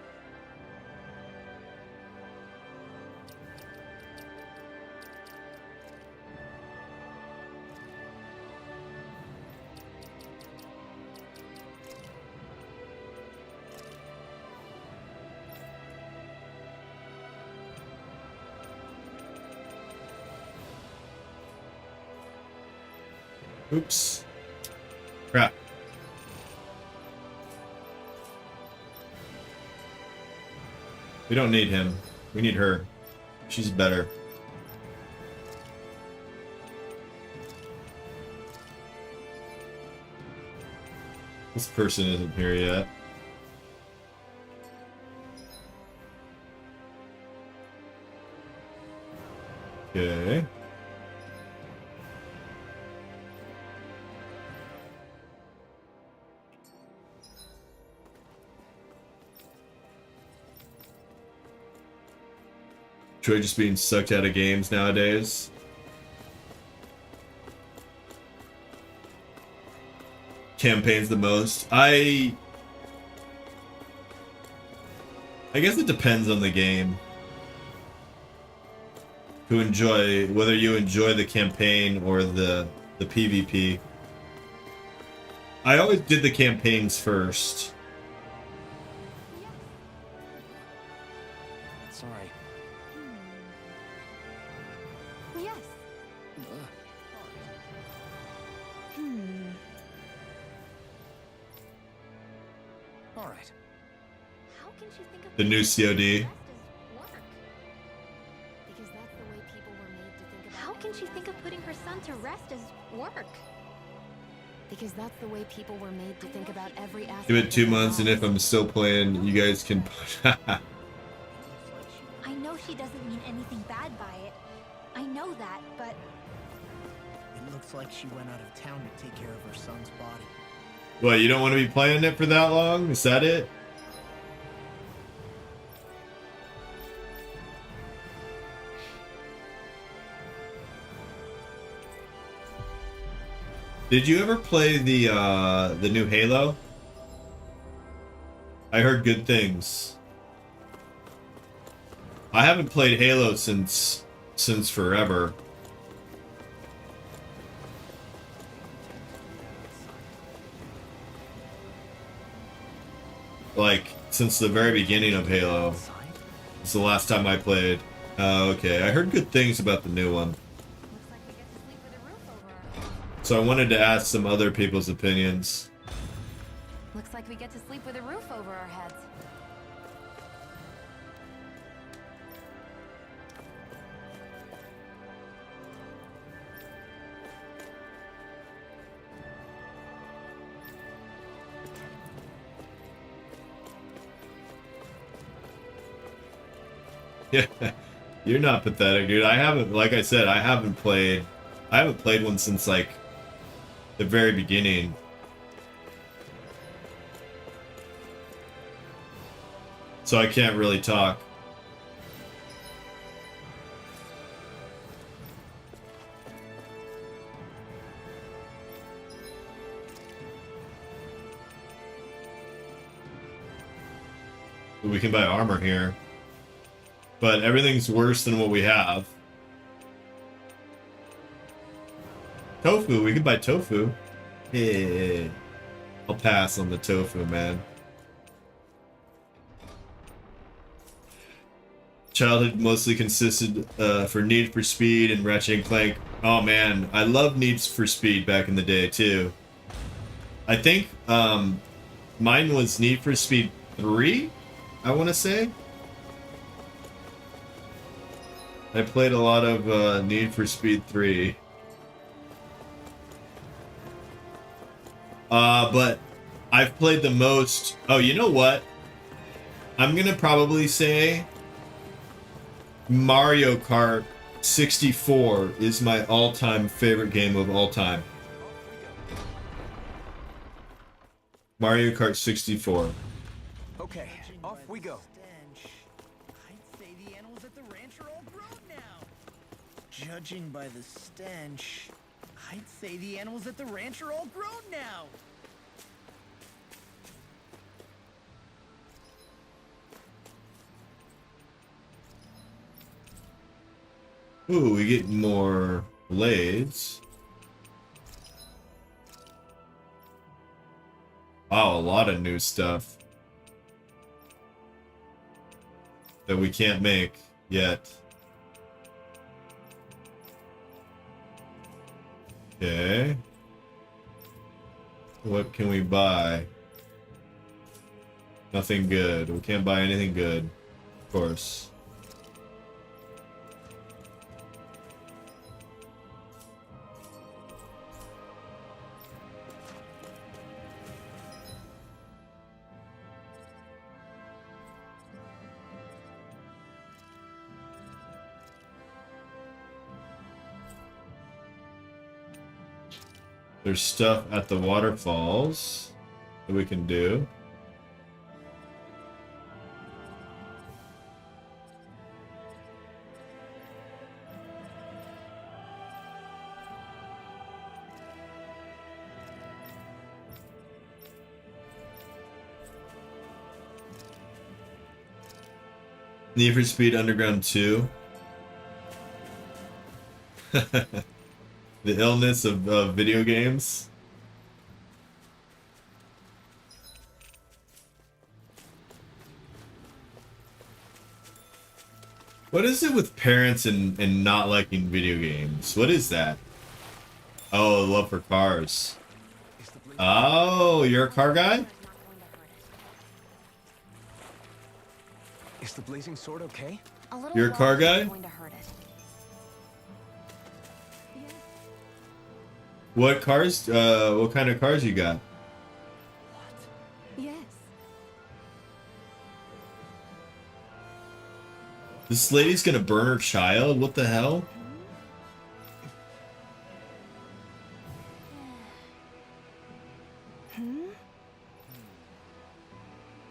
Oops. Crap. We don't need him. We need her. She's better. This person isn't here yet. Okay. Troy just being sucked out of games nowadays. Campaigns the most. I guess it depends on the game. Whether you enjoy the campaign or the PvP. I always did the campaigns first. Sorry. Yes. All right. How can she think of The new COD. Because that's the way people were made to think about. How can she think of putting her son to rest as work? Because that's the way people were made to think about every aspect. Give it 2 of their months, and if lives. I'm still playing, you guys can. I know she doesn't mean anything bad by it. I know that, but It looks like she went out of town to take care of her son's body. What, you don't want to be playing it for that long? Is that it? Did you ever play the new Halo? I heard good things. I haven't played Halo since forever. Like, since the very beginning of Halo. It's the last time I played. Okay, I heard good things about the new one. looks like we get to sleep with a roof over our So I wanted to ask some other people's opinions. Looks like we get to sleep with a roof over our heads. Yeah, you're not pathetic, dude. I haven't, like I said, I haven't played one since like the very beginning. So I can't really talk. We can buy armor here. But everything's worse than what we have. Tofu, we could buy tofu. Yeah. I'll pass on the tofu, man. Childhood mostly consisted for Need for Speed and Ratchet and Clank. Oh man, I love Need for Speed back in the day too. I think mine was Need for Speed 3, I want to say. I played a lot of Need for Speed 3. But I've played the most. Oh, you know what? I'm gonna probably say Mario Kart 64 is my all-time favorite game of all time. Mario Kart 64. Okay, off we go. I'd say the animals at the ranch are all grown now. Judging by the stench, I'd say the animals at the ranch are all grown now. Ooh, we get more blades. Wow, a lot of new stuff that we can't make yet. Okay. What can we buy? Nothing good. We can't buy anything good, of course. There's stuff at the waterfalls that we can do. Need for Speed Underground 2. The illness of video games. What is it with parents and not liking video games? What is that? Oh, love for cars. Oh, you're a car guy? Is the blazing sword okay? You're a car guy? What cars, what kind of cars you got? Yes. This lady's gonna burn her child? What the hell?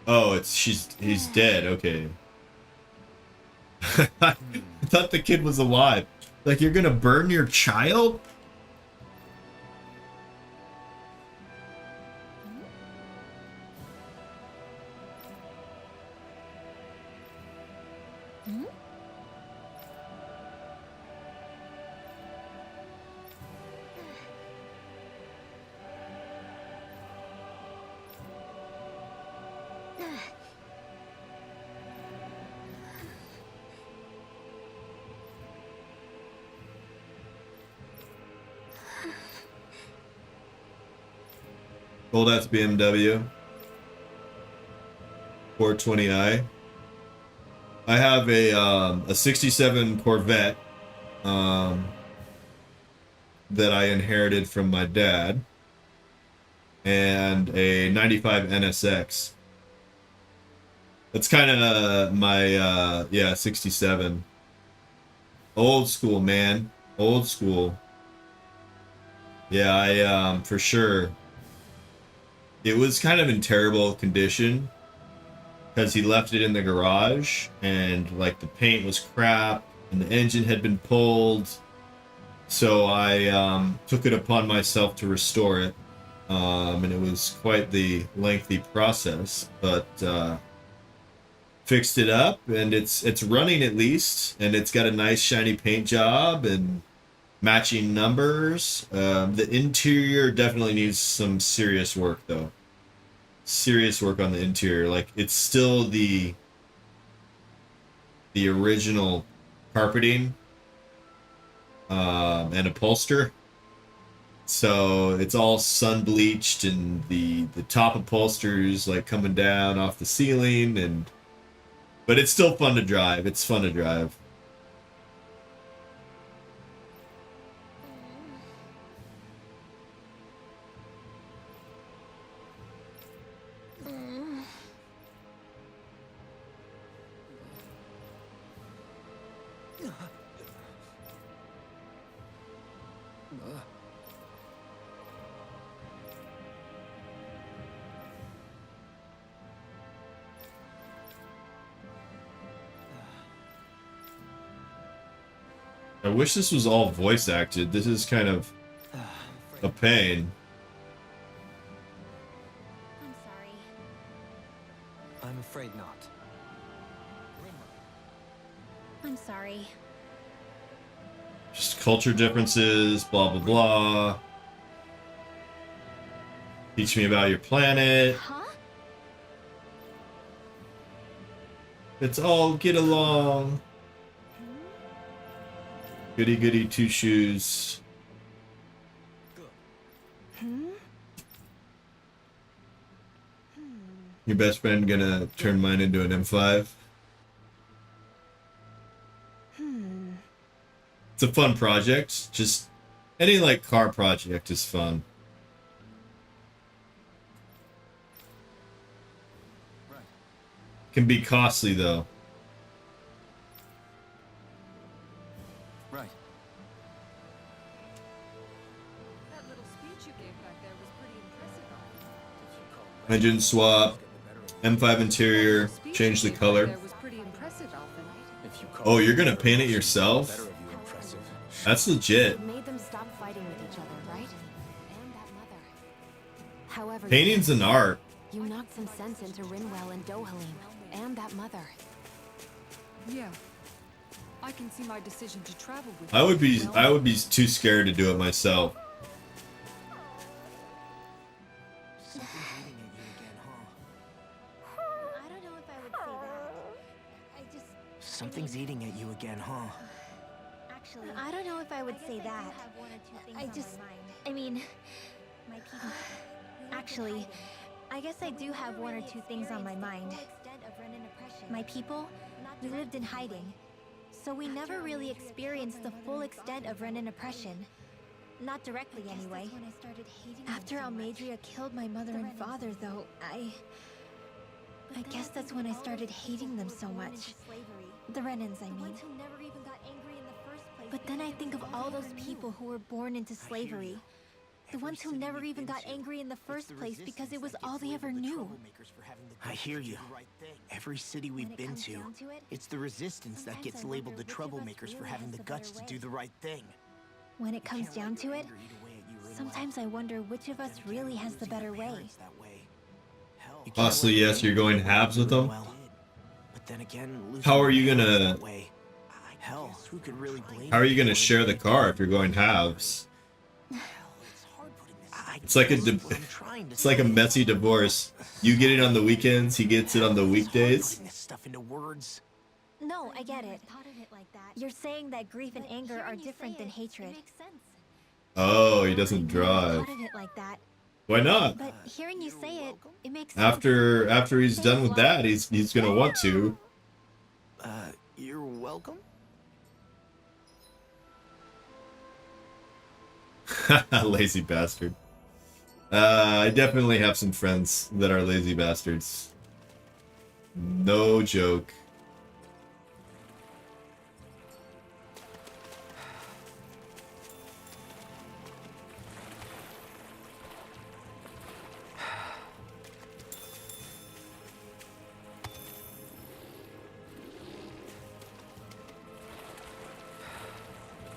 Oh, he's dead, okay. I thought the kid was alive. Like, you're gonna burn your child? Old ass BMW 420i. I have a 67 Corvette that I inherited from my dad, and a 95 NSX. That's kind of my yeah, 67. Old school, man. Old school. Yeah, I for sure. It was kind of in terrible condition because he left it in the garage, and like the paint was crap and the engine had been pulled. So I took it upon myself to restore it, and it was quite the lengthy process, but fixed it up, and it's running at least, and it's got a nice shiny paint job and matching numbers. The interior definitely needs some serious work, though. Serious work on the interior. Like, it's still the original carpeting and upholster. So it's all sun bleached, and the top upholster's like coming down off the ceiling, but it's still fun to drive. It's fun to drive. I wish this was all voice acted. This is kind of a pain. I'm sorry. I'm afraid not. I'm sorry. Just culture differences, blah blah blah. Teach me about your planet. Huh? Let's all get along. Goody goody two shoes. Your best friend gonna turn mine into an M5? It's a fun project. Just any like car project is fun. Can be costly though. Right. That little speech you gave back there was pretty impressive. Engine swap, M5 interior, change the color. There was pretty impressive, Alvin. Oh, you're gonna paint it yourself? That's legit. It made them stop fighting with each other, right? And that mother. However, Painting's an art. you knocked some sense into Rinwell and Dohalim, and that mother. Yeah. I can see my decision to travel with I would be too scared to do it myself. I don't know if I would say that. I just... Something's eating at you again, huh? Actually, I don't know if I would say that. I just... I mean... My people... Actually, I guess I do have one or two things on my mind. My people, we lived in hiding. So we never really experienced the full extent of Renan oppression. Not directly, anyway. After Almadria killed my mother and father, though, I guess that's when I started hating them so much. The Renans, I mean. But then I think of all those people who were born into slavery. The ones who never even got angry in the first place because it was all they ever knew. I hear you. Every city we've been to, it's the resistance that gets labeled the troublemakers for having the guts to do the right thing. When it comes down to it, sometimes I wonder which of us really has the better way. Possibly, yes, you're going halves with them? But then again, How are you gonna... Hell, who could really blame How are you gonna share the car if you're going halves? It's like it's like a messy divorce. You get it on the weekends, he gets it on the weekdays. This stuff into words. No, I get it. You're saying that grief and anger are different than hatred. Oh, he doesn't drive. Thought of it like that. Why not? But hearing you say it, it makes sense. After he's done with that, he's gonna want to. You're welcome? Lazy bastard. I definitely have some friends that are lazy bastards. No joke.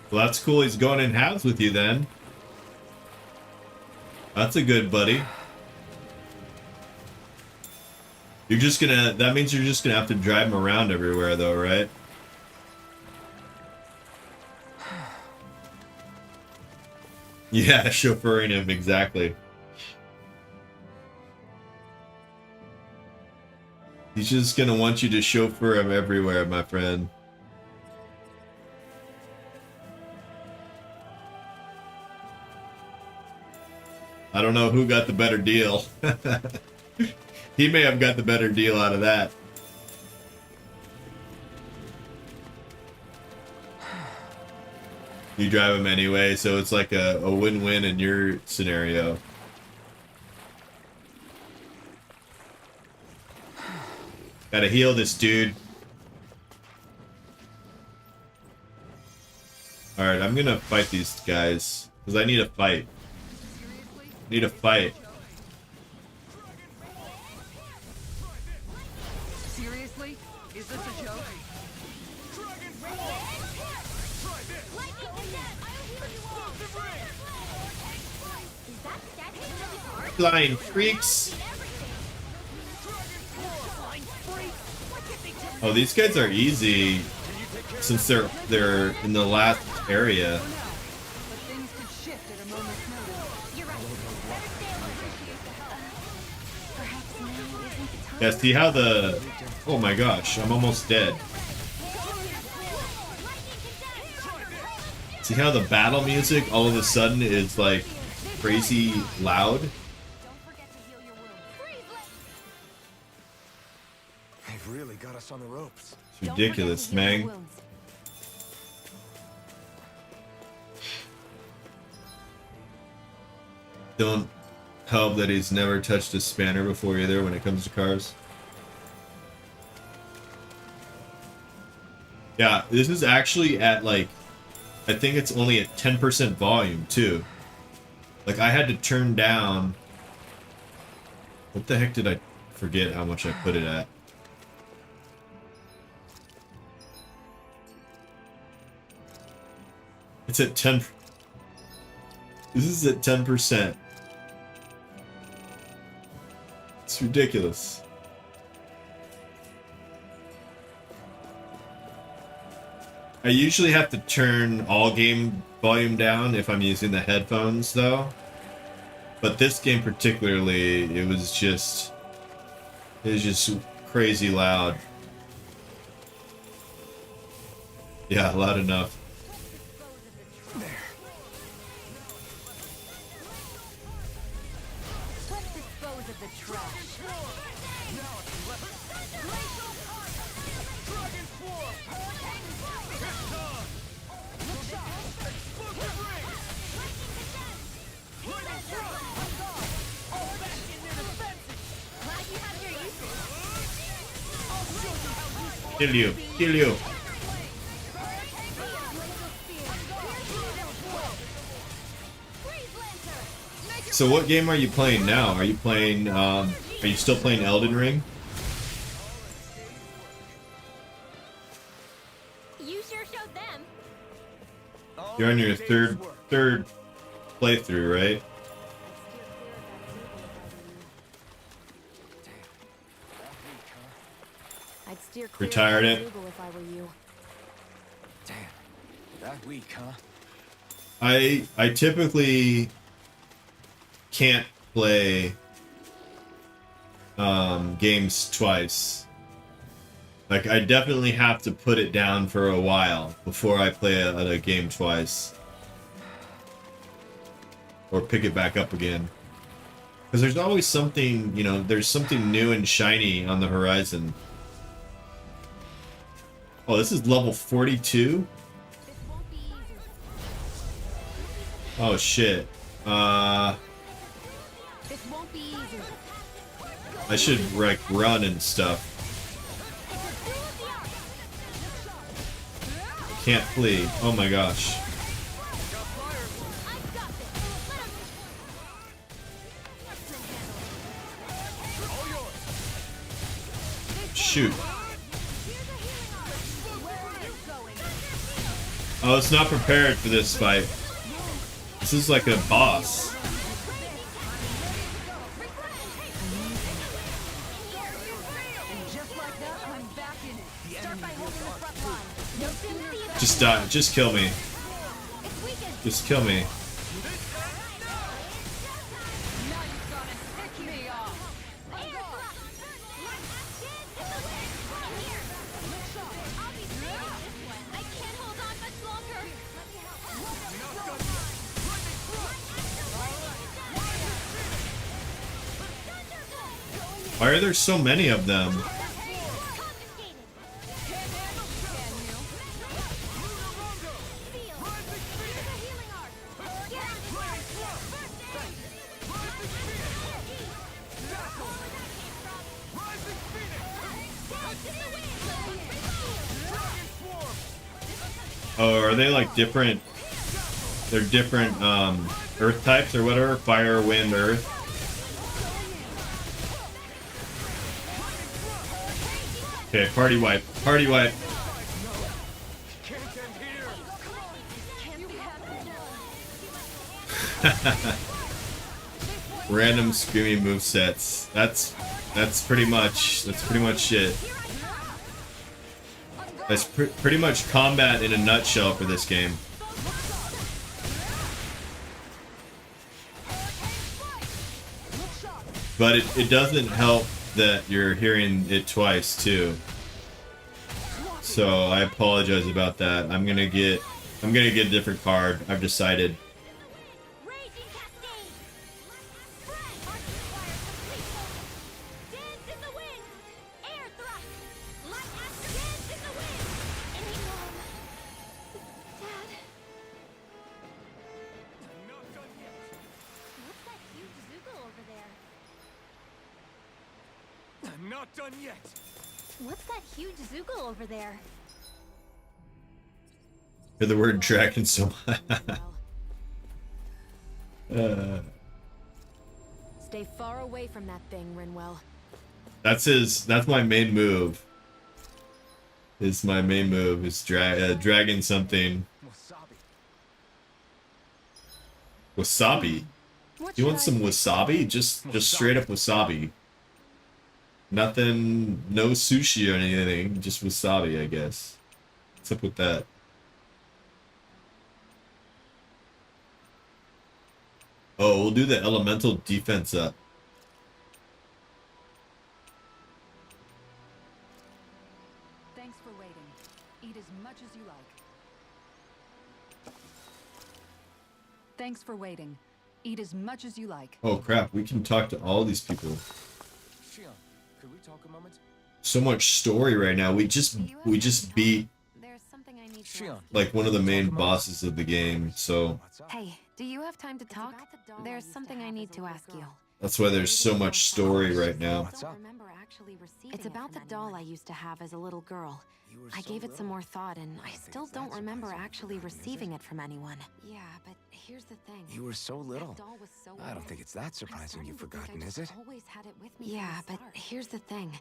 Well, that's cool. He's going in halves with you then. That's a good buddy. You're just gonna... That means you're just gonna have to drive him around everywhere though, right? Yeah, chauffeuring him, exactly. He's just gonna want you to chauffeur him everywhere, my friend. I don't know who got the better deal. He may have got the better deal out of that. You drive him anyway, so it's like a win-win in your scenario. Gotta heal this dude. Alright, I'm gonna fight these guys. Because I need a fight. Need a fight. Seriously? Is this a joke? Flying freaks. Oh, these guys are easy since they're in the last area. But things could shift at a moment's notice. You're right. Better stay alert. Perhaps now isn't the time. Yeah, see how the... Oh my gosh, I'm almost dead. See how the battle music all of a sudden is like crazy loud? They've really got us on the ropes. It's ridiculous, man. Don't help that he's never touched a spanner before either when it comes to cars. Yeah, this is actually at like, I think it's only at 10% volume too. Like I had to turn down, what the heck did I forget how much I put it at? It's at 10. This is at 10%. It's ridiculous. I usually have to turn all game volume down if I'm using the headphones though. But this game particularly, it was just crazy loud. Yeah, loud enough. Let's dispose of the trash. Kill you, kill you. So what game are you playing now? Are you playing, are you still playing Elden Ring? You sure showed them. You're on your third playthrough, right? I'd steer clear Retired of it. Google if I were you. Damn, that weak, huh? I typically can't play games twice. Like I definitely have to put it down for a while before I play a game twice. Or pick it back up again. Because there's always something, you know, there's something new and shiny on the horizon. Oh, this is level 42? Oh shit. I should like run and stuff. Can't flee. Oh my gosh. Shoot. Oh, it's not prepared for this fight. This is like a boss. Just die. Just kill me. Just kill me. Why are there so many of them? Oh, are they like different? They're different earth types or whatever? Fire, wind, earth. Okay, party wipe. Party wipe. Random screaming movesets. That's pretty much it. That's pretty much combat in a nutshell for this game. But it doesn't help that you're hearing it twice too. So I apologize about that. I'm gonna get a different card. I've decided. I'm not done yet. What's that huge Zoogle over there? Hear the word dragon so much. Stay far away from that thing, Rinwell. That's my main move. Is my main move is dragon something. Wasabi. You want some wasabi? Just straight up wasabi. Nothing, no sushi or anything, just wasabi, I guess. What's up with that? Oh, we'll do the elemental defense up. Thanks for waiting. Eat as much as you like. Thanks for waiting. Eat as much as you like. Oh crap, we can talk to all these people. Could we talk a moment? So much story right now. We just beat There's something I need to ask like one of the main bosses of the game, so Hey, do you have time to talk? There's something I need to ask you. that's why there's so much story right now. It's about the doll I used to have as a little girl. I gave it some more thought, and I still don't remember actually receiving it from anyone. Yeah, but here's the thing. You were so little. That doll was so I don't old. think it's that surprising you've forgotten, is it? Always had it with me. Yeah, but here's the thing.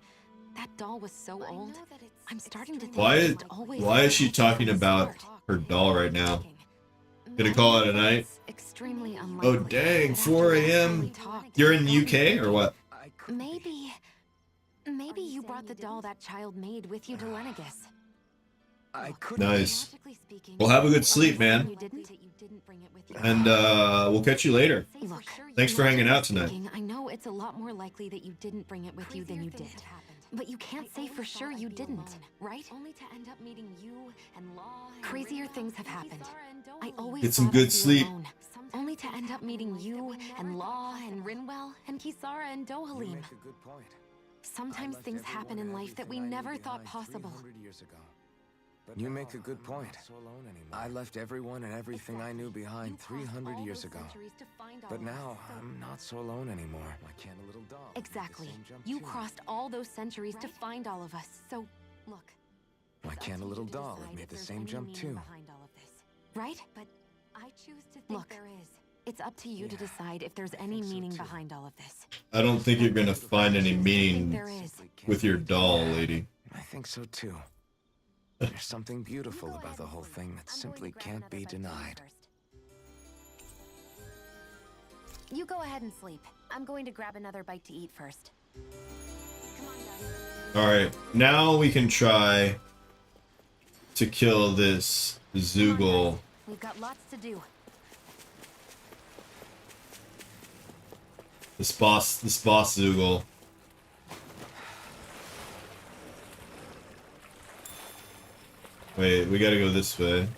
That doll was so old. I'm starting to think Why is she talking about her doll right now? Gonna call it a night? Extremely unlikely. Oh dang, 4 a.m. You're in UK or what? Maybe you brought the doll that child made with you to Lenegus. I could. Nice. Well, have a good sleep, man. And we'll catch you later. Look, Thanks for hanging out tonight. I know it's a lot more likely that you didn't bring it with you than you did. But you can't say for sure you didn't, right? Only to end up meeting you and Law. Crazier things have happened. I always Get some thought good I'd be sleep. alone. Only to end up meeting you and Law and Rinwell and Kisara and You Dohalim. make a good point. Sometimes things happen in life that we never thought possible. 300 years ago. You make a good point. I left everyone and everything I knew behind 300 years ago. But now, I'm not so alone anymore. Why can't a little dog make the Exactly. same jump You too? crossed all those centuries to find all of us. So, look. Why can't a little doll have made the same jump too? Behind all of this, right? But I choose to think there is. It's up to you to decide if there's any meaning behind all of this. I don't think you're gonna find any meaning There is. with your doll, lady. I think so too. There's something beautiful about the whole thing that simply can't be denied. You go ahead and sleep. I'm going to grab another bite to eat first. Come on, guys. Alright, now we can try to kill this Zoogle. We've got lots to do. This boss Zoogle. Wait, we gotta go this way.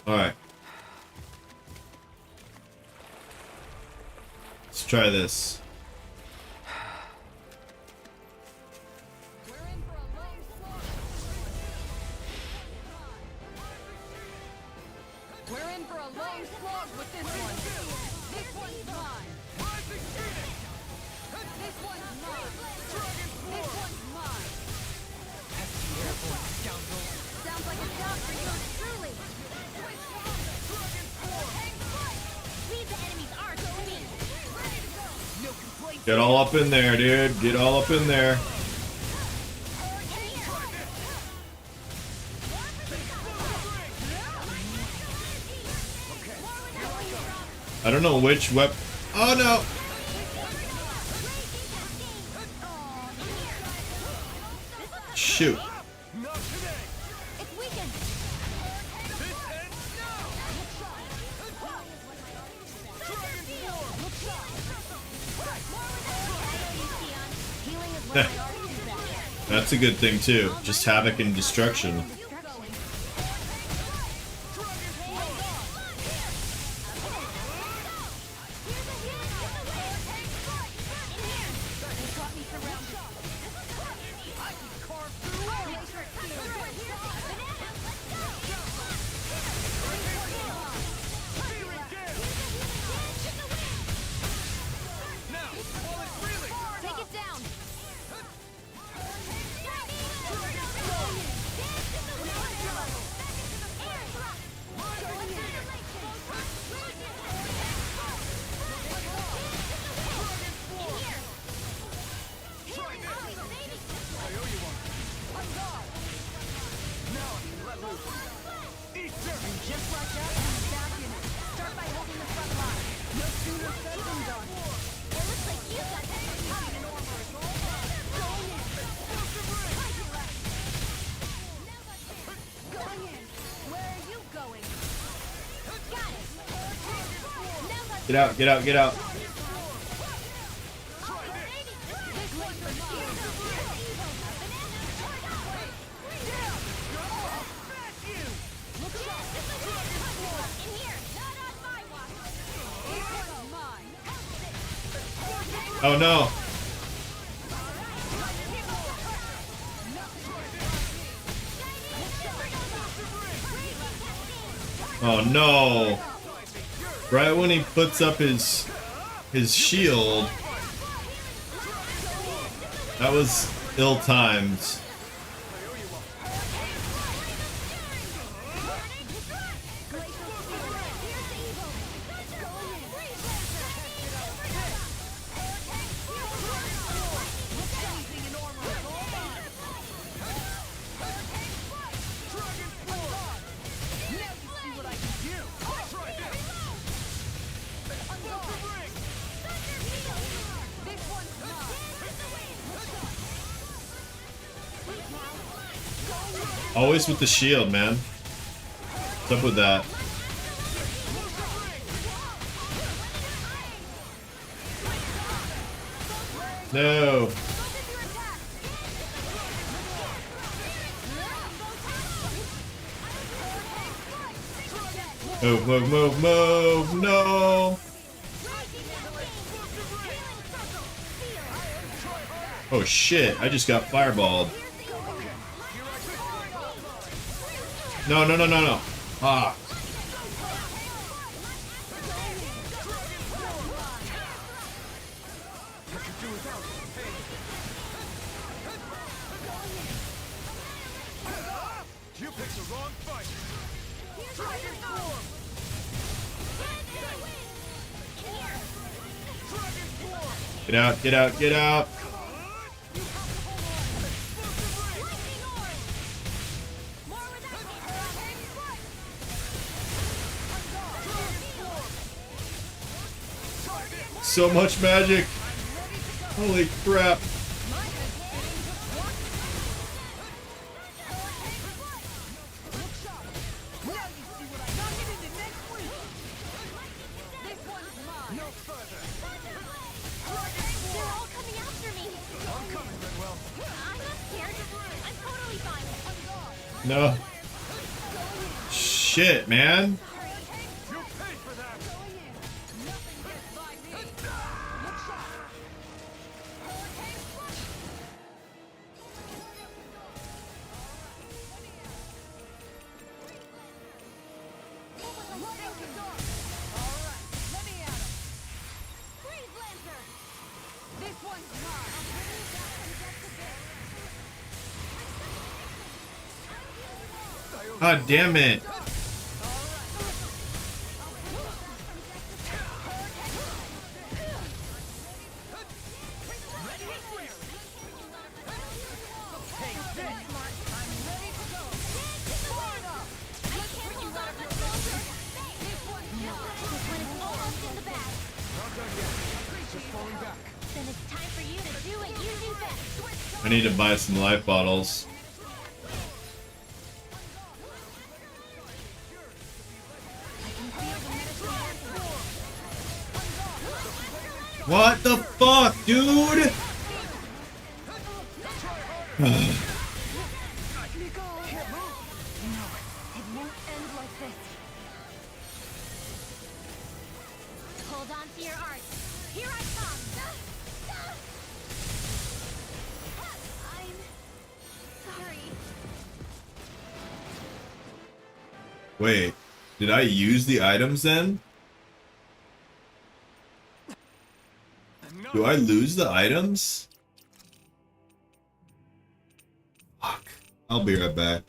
Alright. Let's try this. We're in for a long slog with this one. This one's mine. This one's mine. This one's mine. Pesky airborne scoundrel. Sounds like a job for yours truly. Leave the enemy's arc to me. No complaints. Get all up in there, dude. Get all up in there. I don't know which weapon. Oh no! Shoot. It's weakened. Healing is what I already do best. That's a good thing too. Just havoc and destruction. Take it down. Just like that, I'm back in it. Start by holding the front line. No sooner said than done. It looks like you got Going in. Where are you going? Got it. Now let's Get out, get out, get out. Oh no. Oh no. Right when he puts up his shield. That was ill-timed. Always with the shield, man. What's up with that? No. Move, move, move, move. No. Oh shit, I just got fireballed. No, no, no, no, no. Ah. You picked the wrong fight. Get out, get out, get out. So much magic. Holy crap. They're all coming after me. I'm coming, Redwell. I'm not scared. I'm totally fine. No. Shit, man. God damn it. Then it's time for you to do what you do best. I need to buy some life bottles. What the fuck, dude? Hold on to your art. Here I come. I'm sorry. Wait, did I use the items then? Do I lose the items? Fuck. I'll be right back.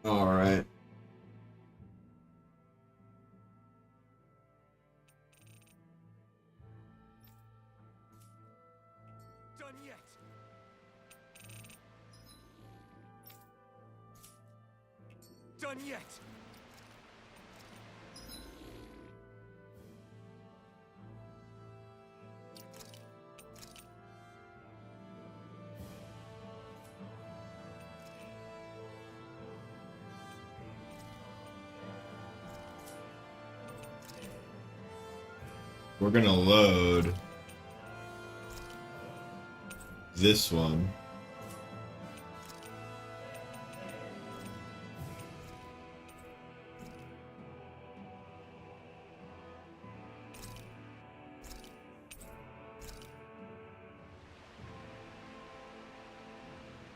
All right. Done yet. Done yet. We're gonna load this one.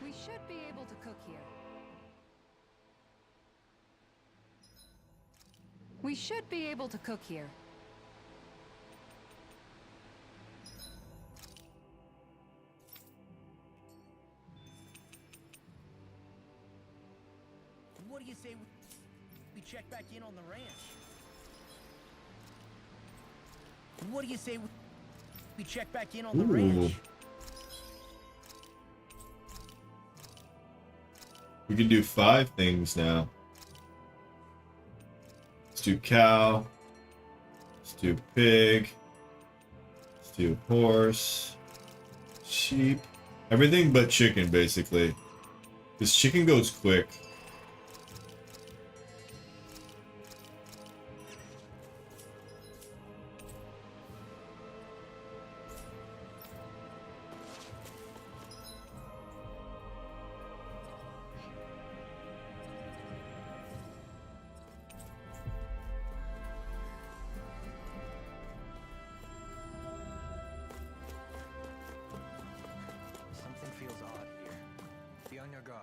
We should be able to cook here. We should be able to cook here. What do you say we check back in on the ranch? What do you say we check back in on the ranch? We can do 5 things now. Let's do cow. Let's do pig. Let's do horse. Sheep. Everything but chicken, basically. Because chicken goes quick. Something feels odd here. Be on your guard.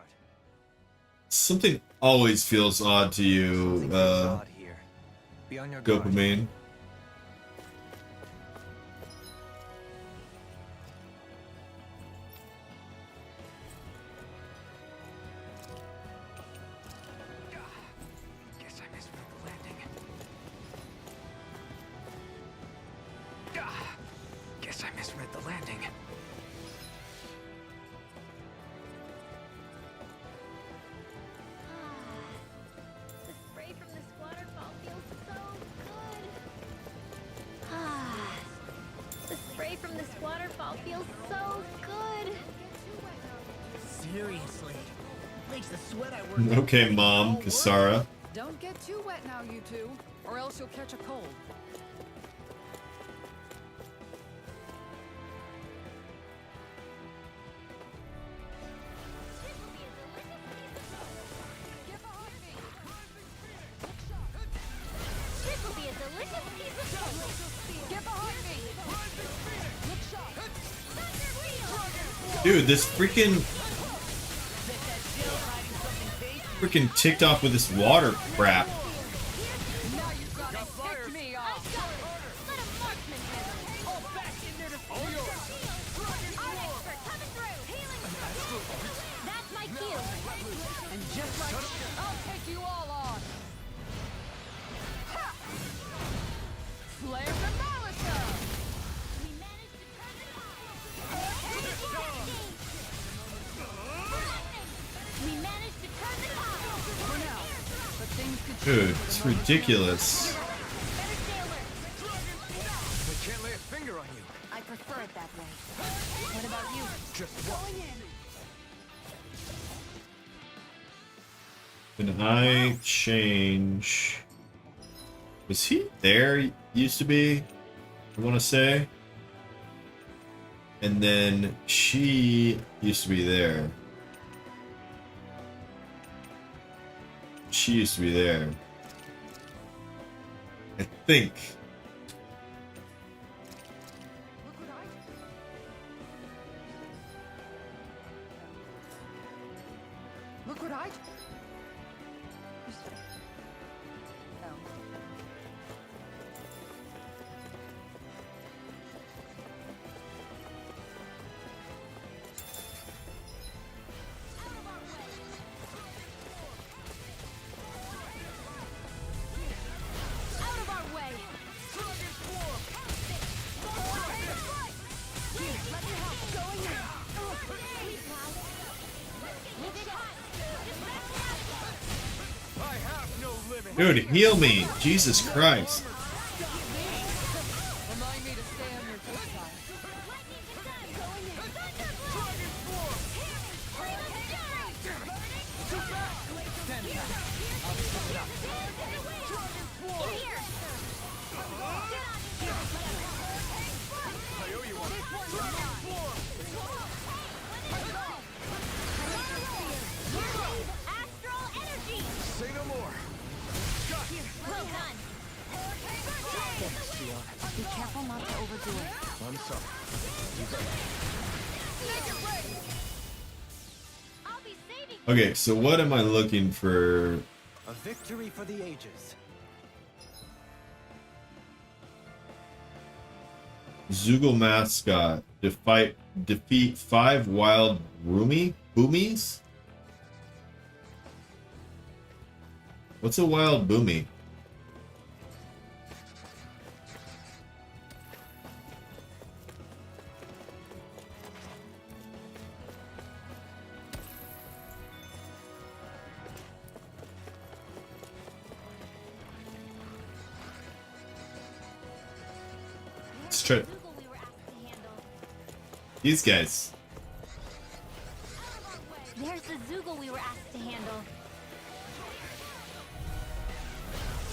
Something always feels odd to you. Something feels odd here. Be on your guard. Dopamine. Guess I misread the landing. Guess I misread the landing. The spray from this waterfall feels so good. Ah, the spray from this waterfall feels so good. Seriously. Makes the sweat I work Okay, Mom, Kisara. Don't get too wet now, you two, or else you'll catch a cold. This will be a delicious piece of food. Get behind me! Look sharp! Dude, this freaking ticked off with this water crap. Now you've got to pick me off! Let a marksman handle. All back in there to Our expert coming through. Healing. That's my cue. And just like I'll take you all on! Ha! Flame the Malisa! We managed to turn the tide. We managed to turn the tide. For now, but things could Dude, it's ridiculous. Better stay alert. I can't lay a finger on you. I prefer it that way. What about you? Just what? Can I change? Was he there? Used to be, I want to say. And then she used to be there. She used to be there. I think. Look what I... Out of our way. I have no limit. Dude, heal me! Jesus Christ! Remind me to stay on your good side. Astral energy. Say no more. Well done. Be careful not to overdo it. I'm sorry. I'll be saving. Okay, so what am I looking for? A victory for the ages. Zoogle mascot. Defeat 5 wild boomies? What's a wild boomy? Let's try Google we were asked to handle. these guys. There's the Zoogle we were asked to handle.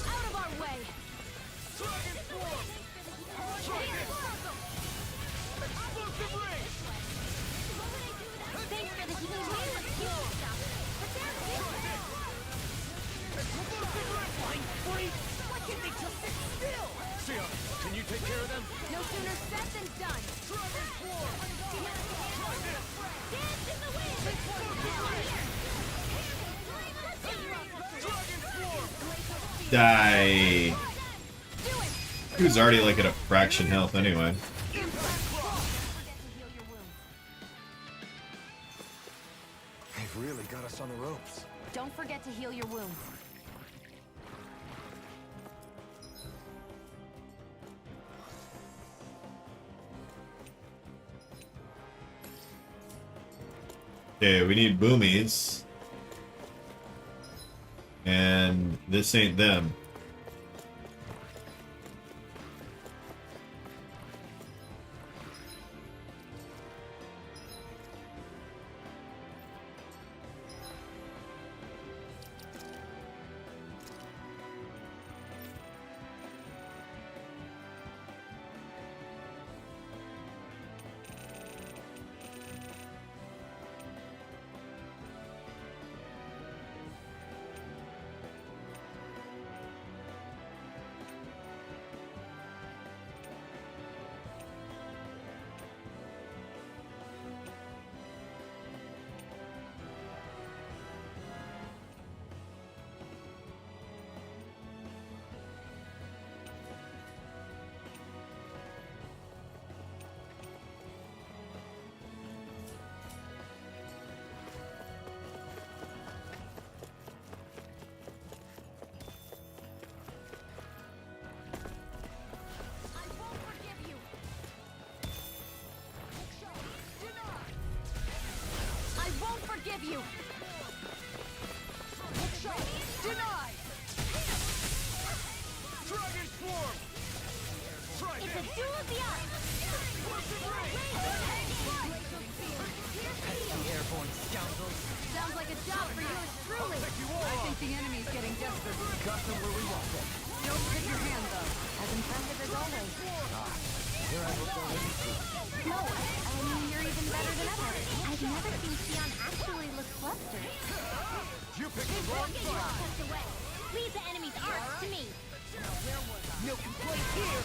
Out of our way. Thanks for the healing wave of healing stuff. Why can't they just sit still? Sia, can you take care of them? No sooner said than done. Dance in the wind. Die. He was already like at a fraction health anyway. They've really got us on the ropes. Don't forget to heal your wounds. Okay, we need boomies. And this ain't them. Forgive you. Shot denied. Dragon Swarm! It's a duel of the arts! Airborne scoundrels. Sounds like a job for yours truly. I think the enemy's getting desperate. Got them where we want them. Don't tip your hand, though. As impressive as always. Here I hope they'll listen to. No, I mean, you're even better than ever. I've never seen Xion actually look flustered. You picked the wrong side. Tucked away. Leave the enemy's arts to me. No complaint here.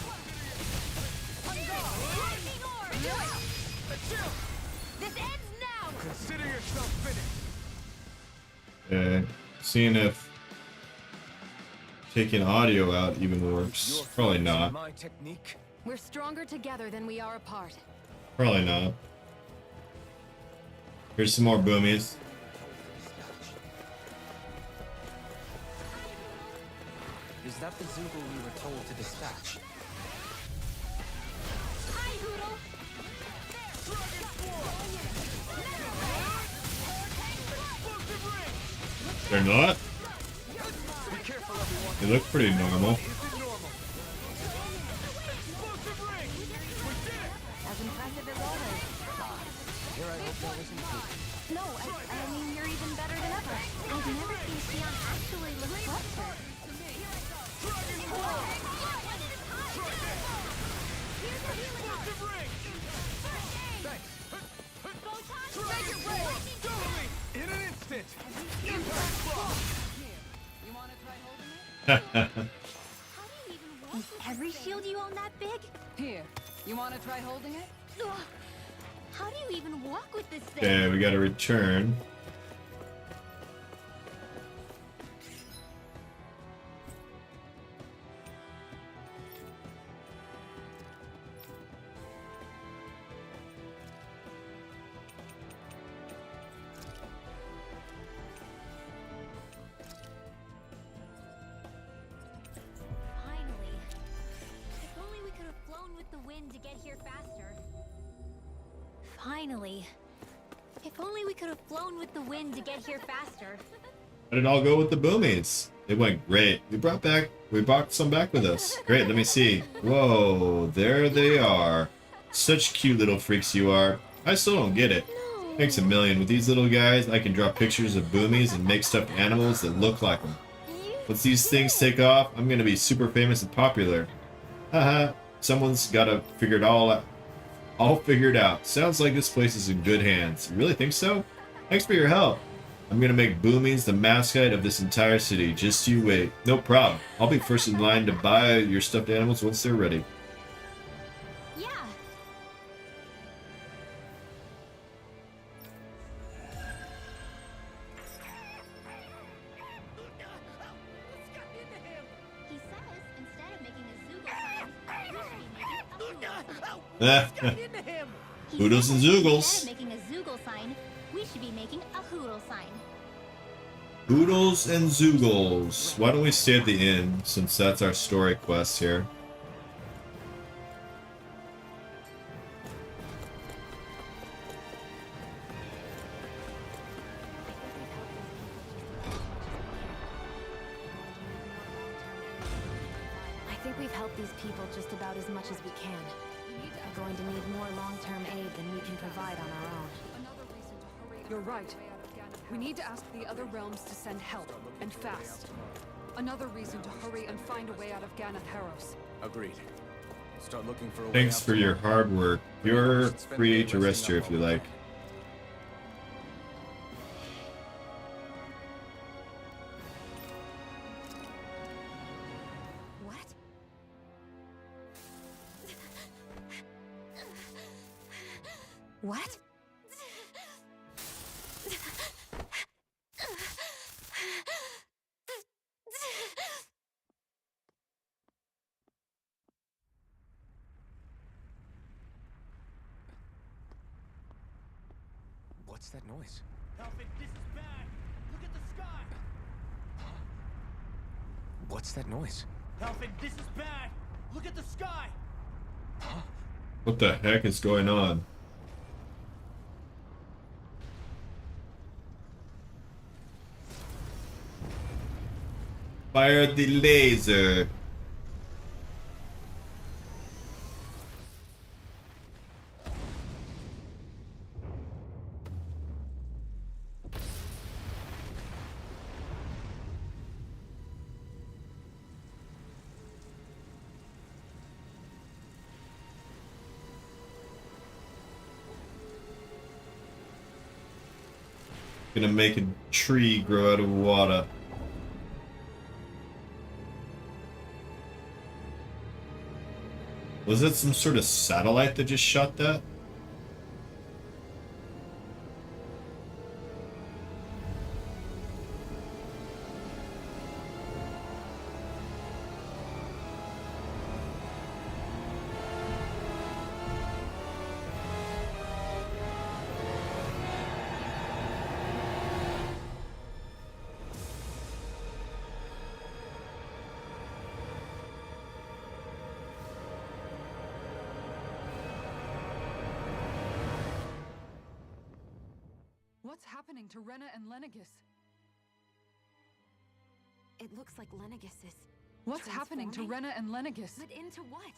Lightning orb! Do it! Chill! This ends now! Consider yourself finished. Seeing if taking audio out even works. Your Probably focus on not. My technique. We're stronger together than we are apart. Probably not. Here's some more boomies. Is that the Zoogle we were told to dispatch? Hi, Hoodle! They're not? Be careful, everyone. They look pretty normal. Is it normal? Explosive ring! We did it! As impressive as always. Here I hope they'll listen to. No, I mean, you're even better than ever. I've never seen Xion actually look flustered. Dragon Swarm! Explosive ring! Thanks. Make it rain! Totally! In an instant! Impact block! You want to try holding it? How do you even walk? Is every shield you own that big? Here. You want to try holding it? Ugh. How do you even walk with this thing? Okay, we gotta return. Finally. If only we could have flown with the wind to get here faster. Finally. If only we could have flown with the wind to get here faster. How did it all go with the boomies? They went great. We brought some back with us. Great, let me see. Whoa, there they are. Such cute little freaks you are. I still don't get it. Thanks a million. With these little guys, I can draw pictures of boomies and make stuffed animals that look like them. Once these things take off, I'm gonna be super famous and popular. Haha, someone's gotta figure it all out. All figured out. Sounds like this place is in good hands. You really think so? Thanks for your help. I'm gonna make Boomies the mascot of this entire city. Just you wait. No problem. I'll be first in line to buy your stuffed animals once they're ready. Yeah. He says instead of making a Zoogle sign, Got into him! He Hoodles said and that zoogles. Instead of making a zoogle sign, we should be making a hoodle sign. Oodles and Zoogles. Why don't we stay at the inn, since that's our story quest here? I think we've helped these people just about as much as we can. We're going to need more long-term aid than we can provide on our own. You're right. We need to ask the other realms to send help, and fast. Another reason to hurry and find a way out of Ganath Haros. Agreed. Start looking for a way Thanks out for your hard work. You're free to rest here if you like. What? What? What's that noise? Helping, this is bad! Look at the sky! What's that noise? Helping, this is bad! Look at the sky! What the heck is going on? Fire the laser. Gonna make a tree grow out of water. Was it some sort of satellite that just shot that? What's happening to Rena and Lenegis? It looks like Lenegis is... What's happening to transforming? Rena and Lenegis? But into what?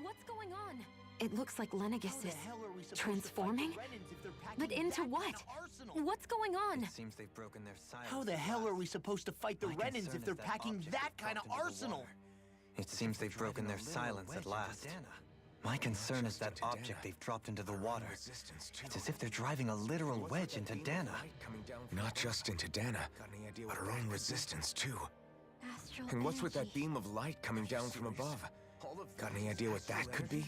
What's going on? It looks like Lenegis How the is... hell are we supposed to transforming? fight the Renans if they're packing But into that kind what? of arsenal? What's going on? It seems they've broken their silence. How the hell are we supposed to fight the My Renans concern if they're is that packing object that they've kind of dropped into the arsenal? water. It seems they've broken their silence at last. My concern is that object they've dropped into the water. It's as if they're driving a literal wedge into Dana. Not just into Dana, but her own resistance too. Astral And what's with that energy. beam of light coming down from above? Got any idea what that could be?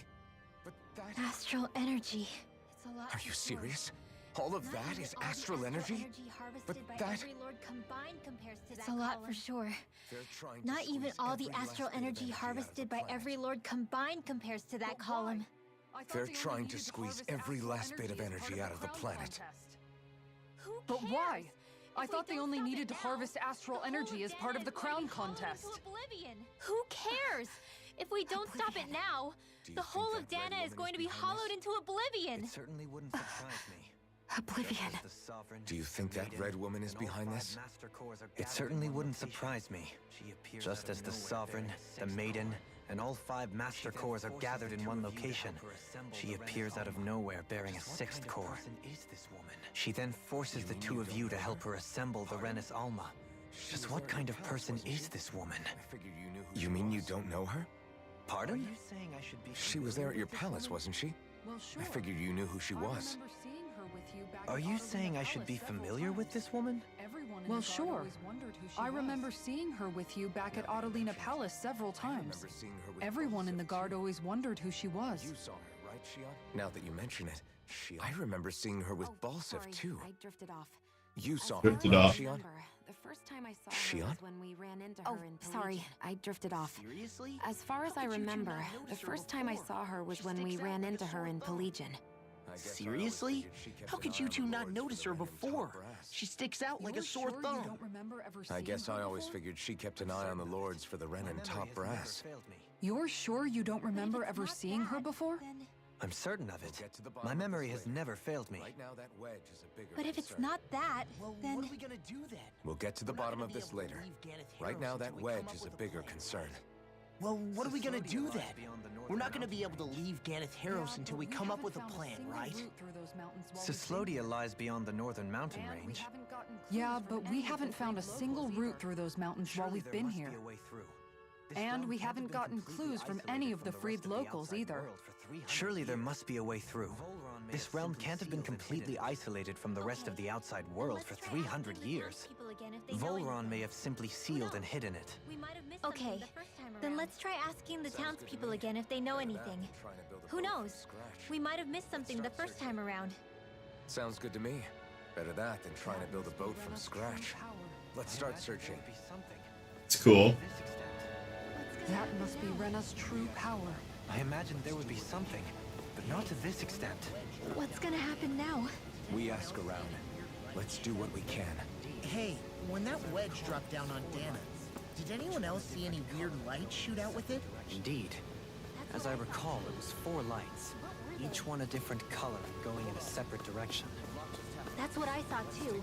Astral energy. It's a lot Are for you sure. serious? All of Not that even is all the astral energy? harvested But by that- every lord combined compares to It's that a lot column. for sure. Not even all the astral energy harvested by every lord combined compares to that But column. why? I thought They're they only trying to needed squeeze harvest every astral last bit of as part energy out of the crown planet. contest. Who But cares? why? I If we thought they don't only stop it needed to now, harvest astral the whole energy as Dana part of is the going to crown be hollowed into contest. oblivion. Who cares? If we don't stop it now, Do you the think whole that of red Dana is woman going to be behind hollowed this? into oblivion. It certainly wouldn't surprise me. Oblivion. The sovereign, Do you think the that maiden, red woman is and all behind 5 this? master cores are It gathered certainly in one wouldn't location. surprise me. She appears Just out as of the nowhere sovereign, bearing a the 6th maiden, core. and all 5 master then cores are forces gathered the in two one of you to location. help her assemble She the appears Renaissance out of Alma. nowhere bearing a Just what 6th kind of core. person is this woman? She then forces You the mean two you of don't you know to help her? her assemble the Renis Alma. Just what kind of person is this woman? You mean you don't know her? Pardon? Are you saying I should be She was there at familiar your with this palace, woman? wasn't she? Well, sure. I figured you knew who she I was. remember seeing her with you back Are at you Adelina saying I should be Palace several familiar with times. this woman? Everyone in Well, the guard sure. always wondered who she was. I remember seeing her with you back at Adelina Palace several times. Everyone in the guard always wondered who she was. You saw her, right, Shion? Now that you mention it, I remember seeing her with Balsef sorry, too. I drifted off. You saw her, Drifted right, off. Shion? The first time I saw Shion? her was when we ran into Oh, her in sorry, I drifted off. Seriously? As far as How I could you two remember, not the notice her first time I before? saw her was She when we sticks out ran like a into her sore in thumb. Pelegion. Seriously? How could you two not notice her before? She sticks out like a sore You thumb. don't remember ever I seeing guess her I always before? figured she kept an eye on the lords for the Ren and top brass. You're sure you don't remember ever seeing her before? I'm certain of it. My memory has never failed me. Right now, that wedge is a bigger But if it's concern. not that, Well, then what are we gonna do then? We'll get to the We're not bottom gonna of be this able to later. leave Ganeth Right now, Heroes that until we come wedge up is a with bigger plan, concern. right? Well, what are we gonna do then? We're not gonna be able to leave Ganeth Heroes Yeah, until but we come up haven't with a found plan, single right? route through those mountains while we've been Cyslodia here. lies beyond the northern mountain And we range. haven't gotten clues Yeah, from but we any of the haven't found a freed single locals route either. through those mountains while Surely we've there been must be here. a way through. This And realm we can't haven't have been gotten completely clues from isolated any of from the rest freed of the locals outside either. world for 300 Surely there must be a way through. This realm can't have been completely isolated from the rest of the outside world for 300 years. Volron may have simply sealed and hidden it. okay. Then let's try asking the townspeople again if they know anything. Who knows? We might have missed something the first time around. Sounds good to me. Better that than trying to build a boat from scratch. Let's start searching. It's cool. That must be Rena's true power. I imagined there would be something, but not to this extent. What's gonna happen now? We ask around. Let's do what we can. Hey, when that wedge dropped down on Dana, did anyone else see any weird lights shoot out with it? Indeed. As I recall, it was 4 lights, each one a different color and going in a separate direction. That's what I saw too.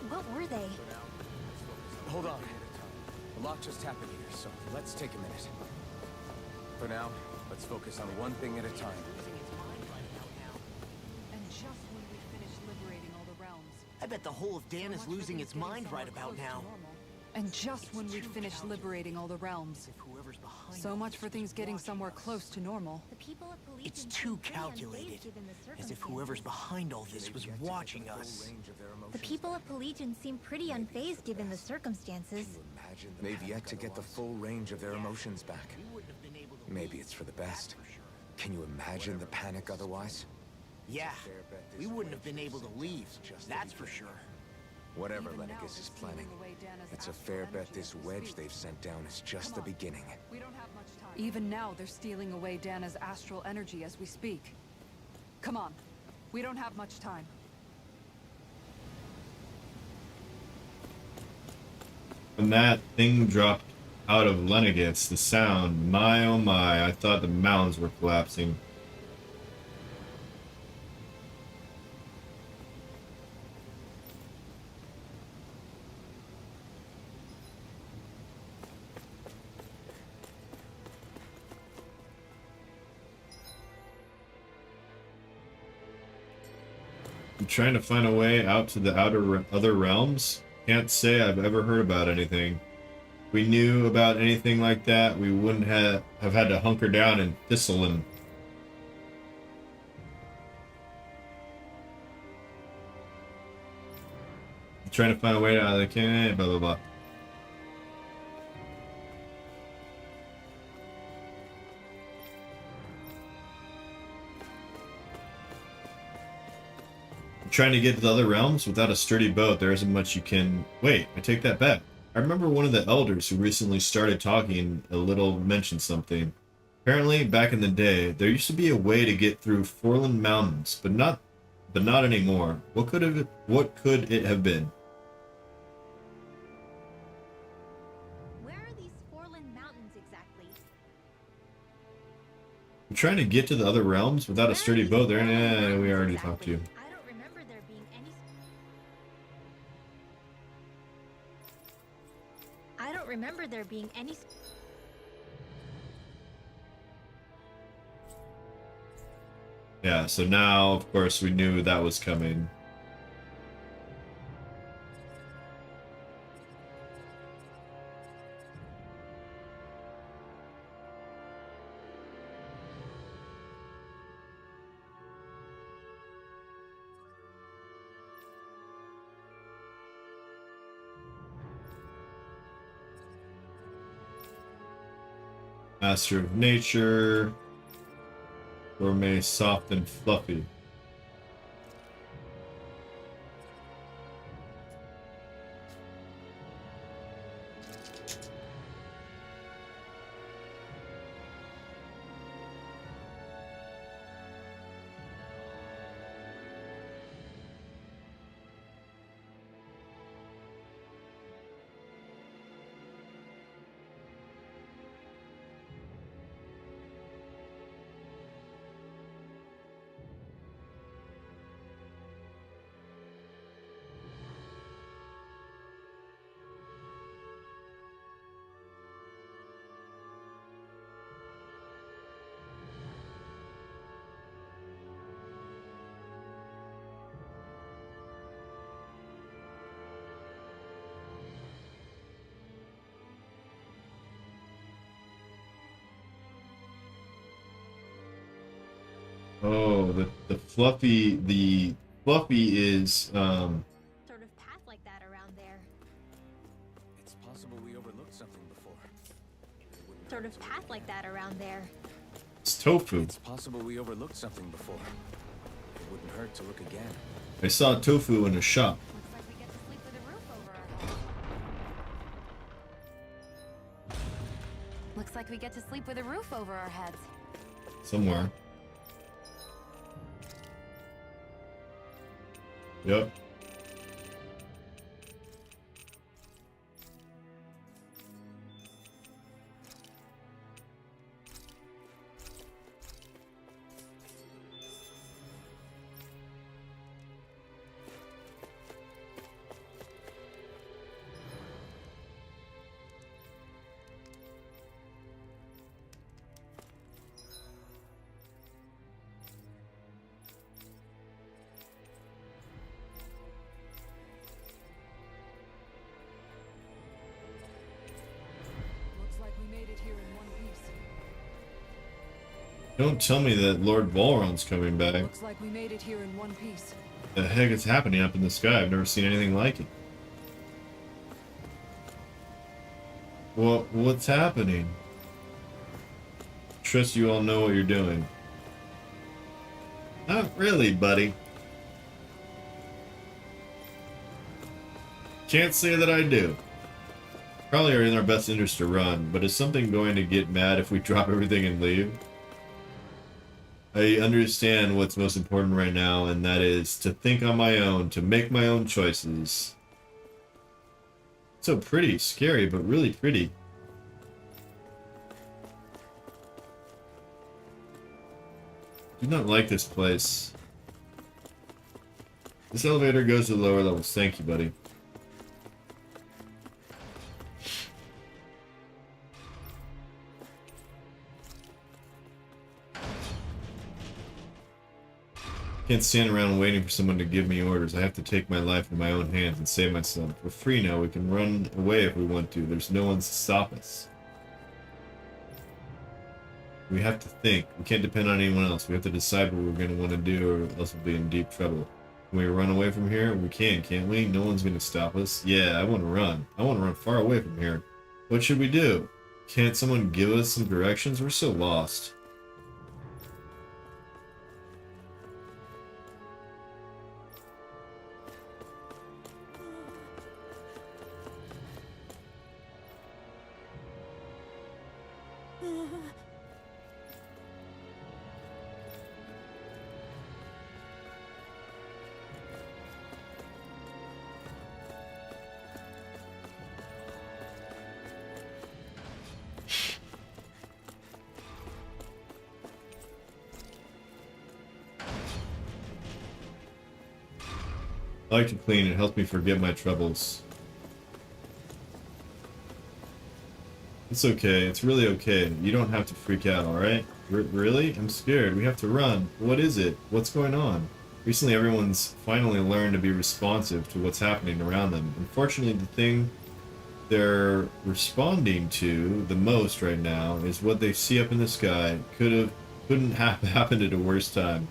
What were they? Hold on. A lot just happened here, so let's take a minute. For now, let's focus on one thing at a time. And just when we finish liberating all the realms. I bet the whole of Dan is losing its mind right about now. And just when we finish liberating all the realms. If whoever's behind So all much this for was things getting watching somewhere us. close to normal. The people of Pelegion It's seem too pretty calculated. unfazed given the As if whoever's circumstances. behind all this was watching us. The people of Pelegion seem pretty unfazed given the circumstances. They've yet to get the full range of their emotions back. Maybe it's for the best. Can you imagine the panic otherwise? Yeah, we wouldn't have been able to leave, that's for sure. Whatever Even now, Lennigus is they're planning, stealing away Dana's it's a astral fair bet energy this as we wedge speak. they've sent down is just Come the on. beginning. We don't have much time. Even now, they're stealing away Dana's astral energy as we speak. Come on. We don't have much time. When that thing dropped out of Lennigus, the sound, my oh my, I thought the mountains were collapsing. I'm trying to find a way out to the other realms. Can't say I've ever heard about anything. If we knew about anything like that, we wouldn't have had to hunker down in Thistleland. I'm trying to find a way out of the can, blah blah blah. Trying to get to the other realms without a sturdy boat, there isn't much you can... Wait, I take that back. I remember one of the elders who recently started talking a little mentioned something. Apparently, back in the day, there used to be a way to get through Forland Mountains, but not anymore. What could it have been? Where are these Forland Mountains exactly? I'm trying to get to the other realms without a sturdy boat. There, yeah, we already talked to you. I don't remember there being any. I don't remember there being any. Yeah, so now, of course, we knew that was coming. Master of Nature. Gourmet, soft and fluffy. Oh, the fluffy is Sort of path like that around there. It's possible we overlooked something before. Sort of path like that around there. it's tofu. It's possible we overlooked something before. It wouldn't hurt to look again. I saw tofu in a shop. Looks like we get to sleep with a roof over our heads. Somewhere. Yep. Looks like we made it here in one piece. Don't tell me that Lord Volron's coming back. Looks like we made it here in one piece. The heck is happening up in the sky? I've never seen anything like it. What's happening? Trust you all know what you're doing. Not really, buddy. Can't say that I do. Probably are in our best interest to run, but is something going to get mad if we drop everything and leave? I understand what's most important right now, and that is to think on my own, to make my own choices. So pretty, scary, but really pretty. Do not like this place. This elevator goes to the lower levels. Thank you, buddy. Can't stand around waiting for someone to give me orders. I have to take my life in my own hands and save myself. We're free now. We can run away if we want to. There's no one to stop us. We have to think. We can't depend on anyone else. We have to decide what we're going to want to do, or else we'll be in deep trouble. Can we run away from here? We can, can't we? No one's going to stop us. Yeah, I want to run. I want to run far away from here. What should we do? Can't someone give us some directions? We're so lost. I like to clean. It helps me forget my troubles. It's okay. It's really okay. You don't have to freak out, alright? Really? I'm scared. We have to run. What is it? What's going on? Recently, everyone's finally learned to be responsive to what's happening around them. Unfortunately, the thing they're responding to the most right now is what they see up in the sky. Couldn't have happened at a worse time.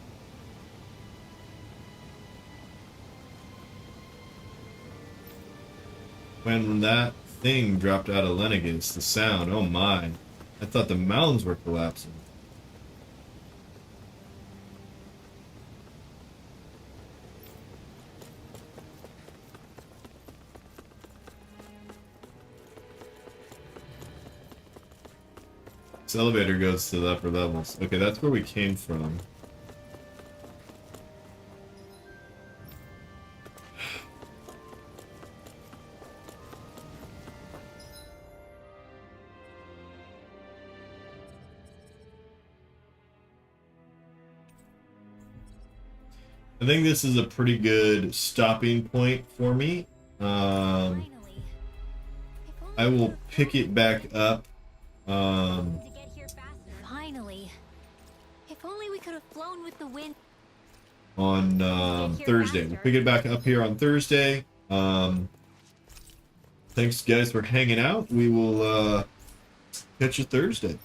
When that thing dropped out of Lenegus, the sound, oh my. I thought the mountains were collapsing. This elevator goes to the upper levels. Okay, that's where we came from. I think this is a pretty good stopping point for me. I will pick it back up. Finally. If only we could have flown with the wind. On Thursday. We'll pick it back up here on Thursday. Thanks guys for hanging out. We will catch you Thursday.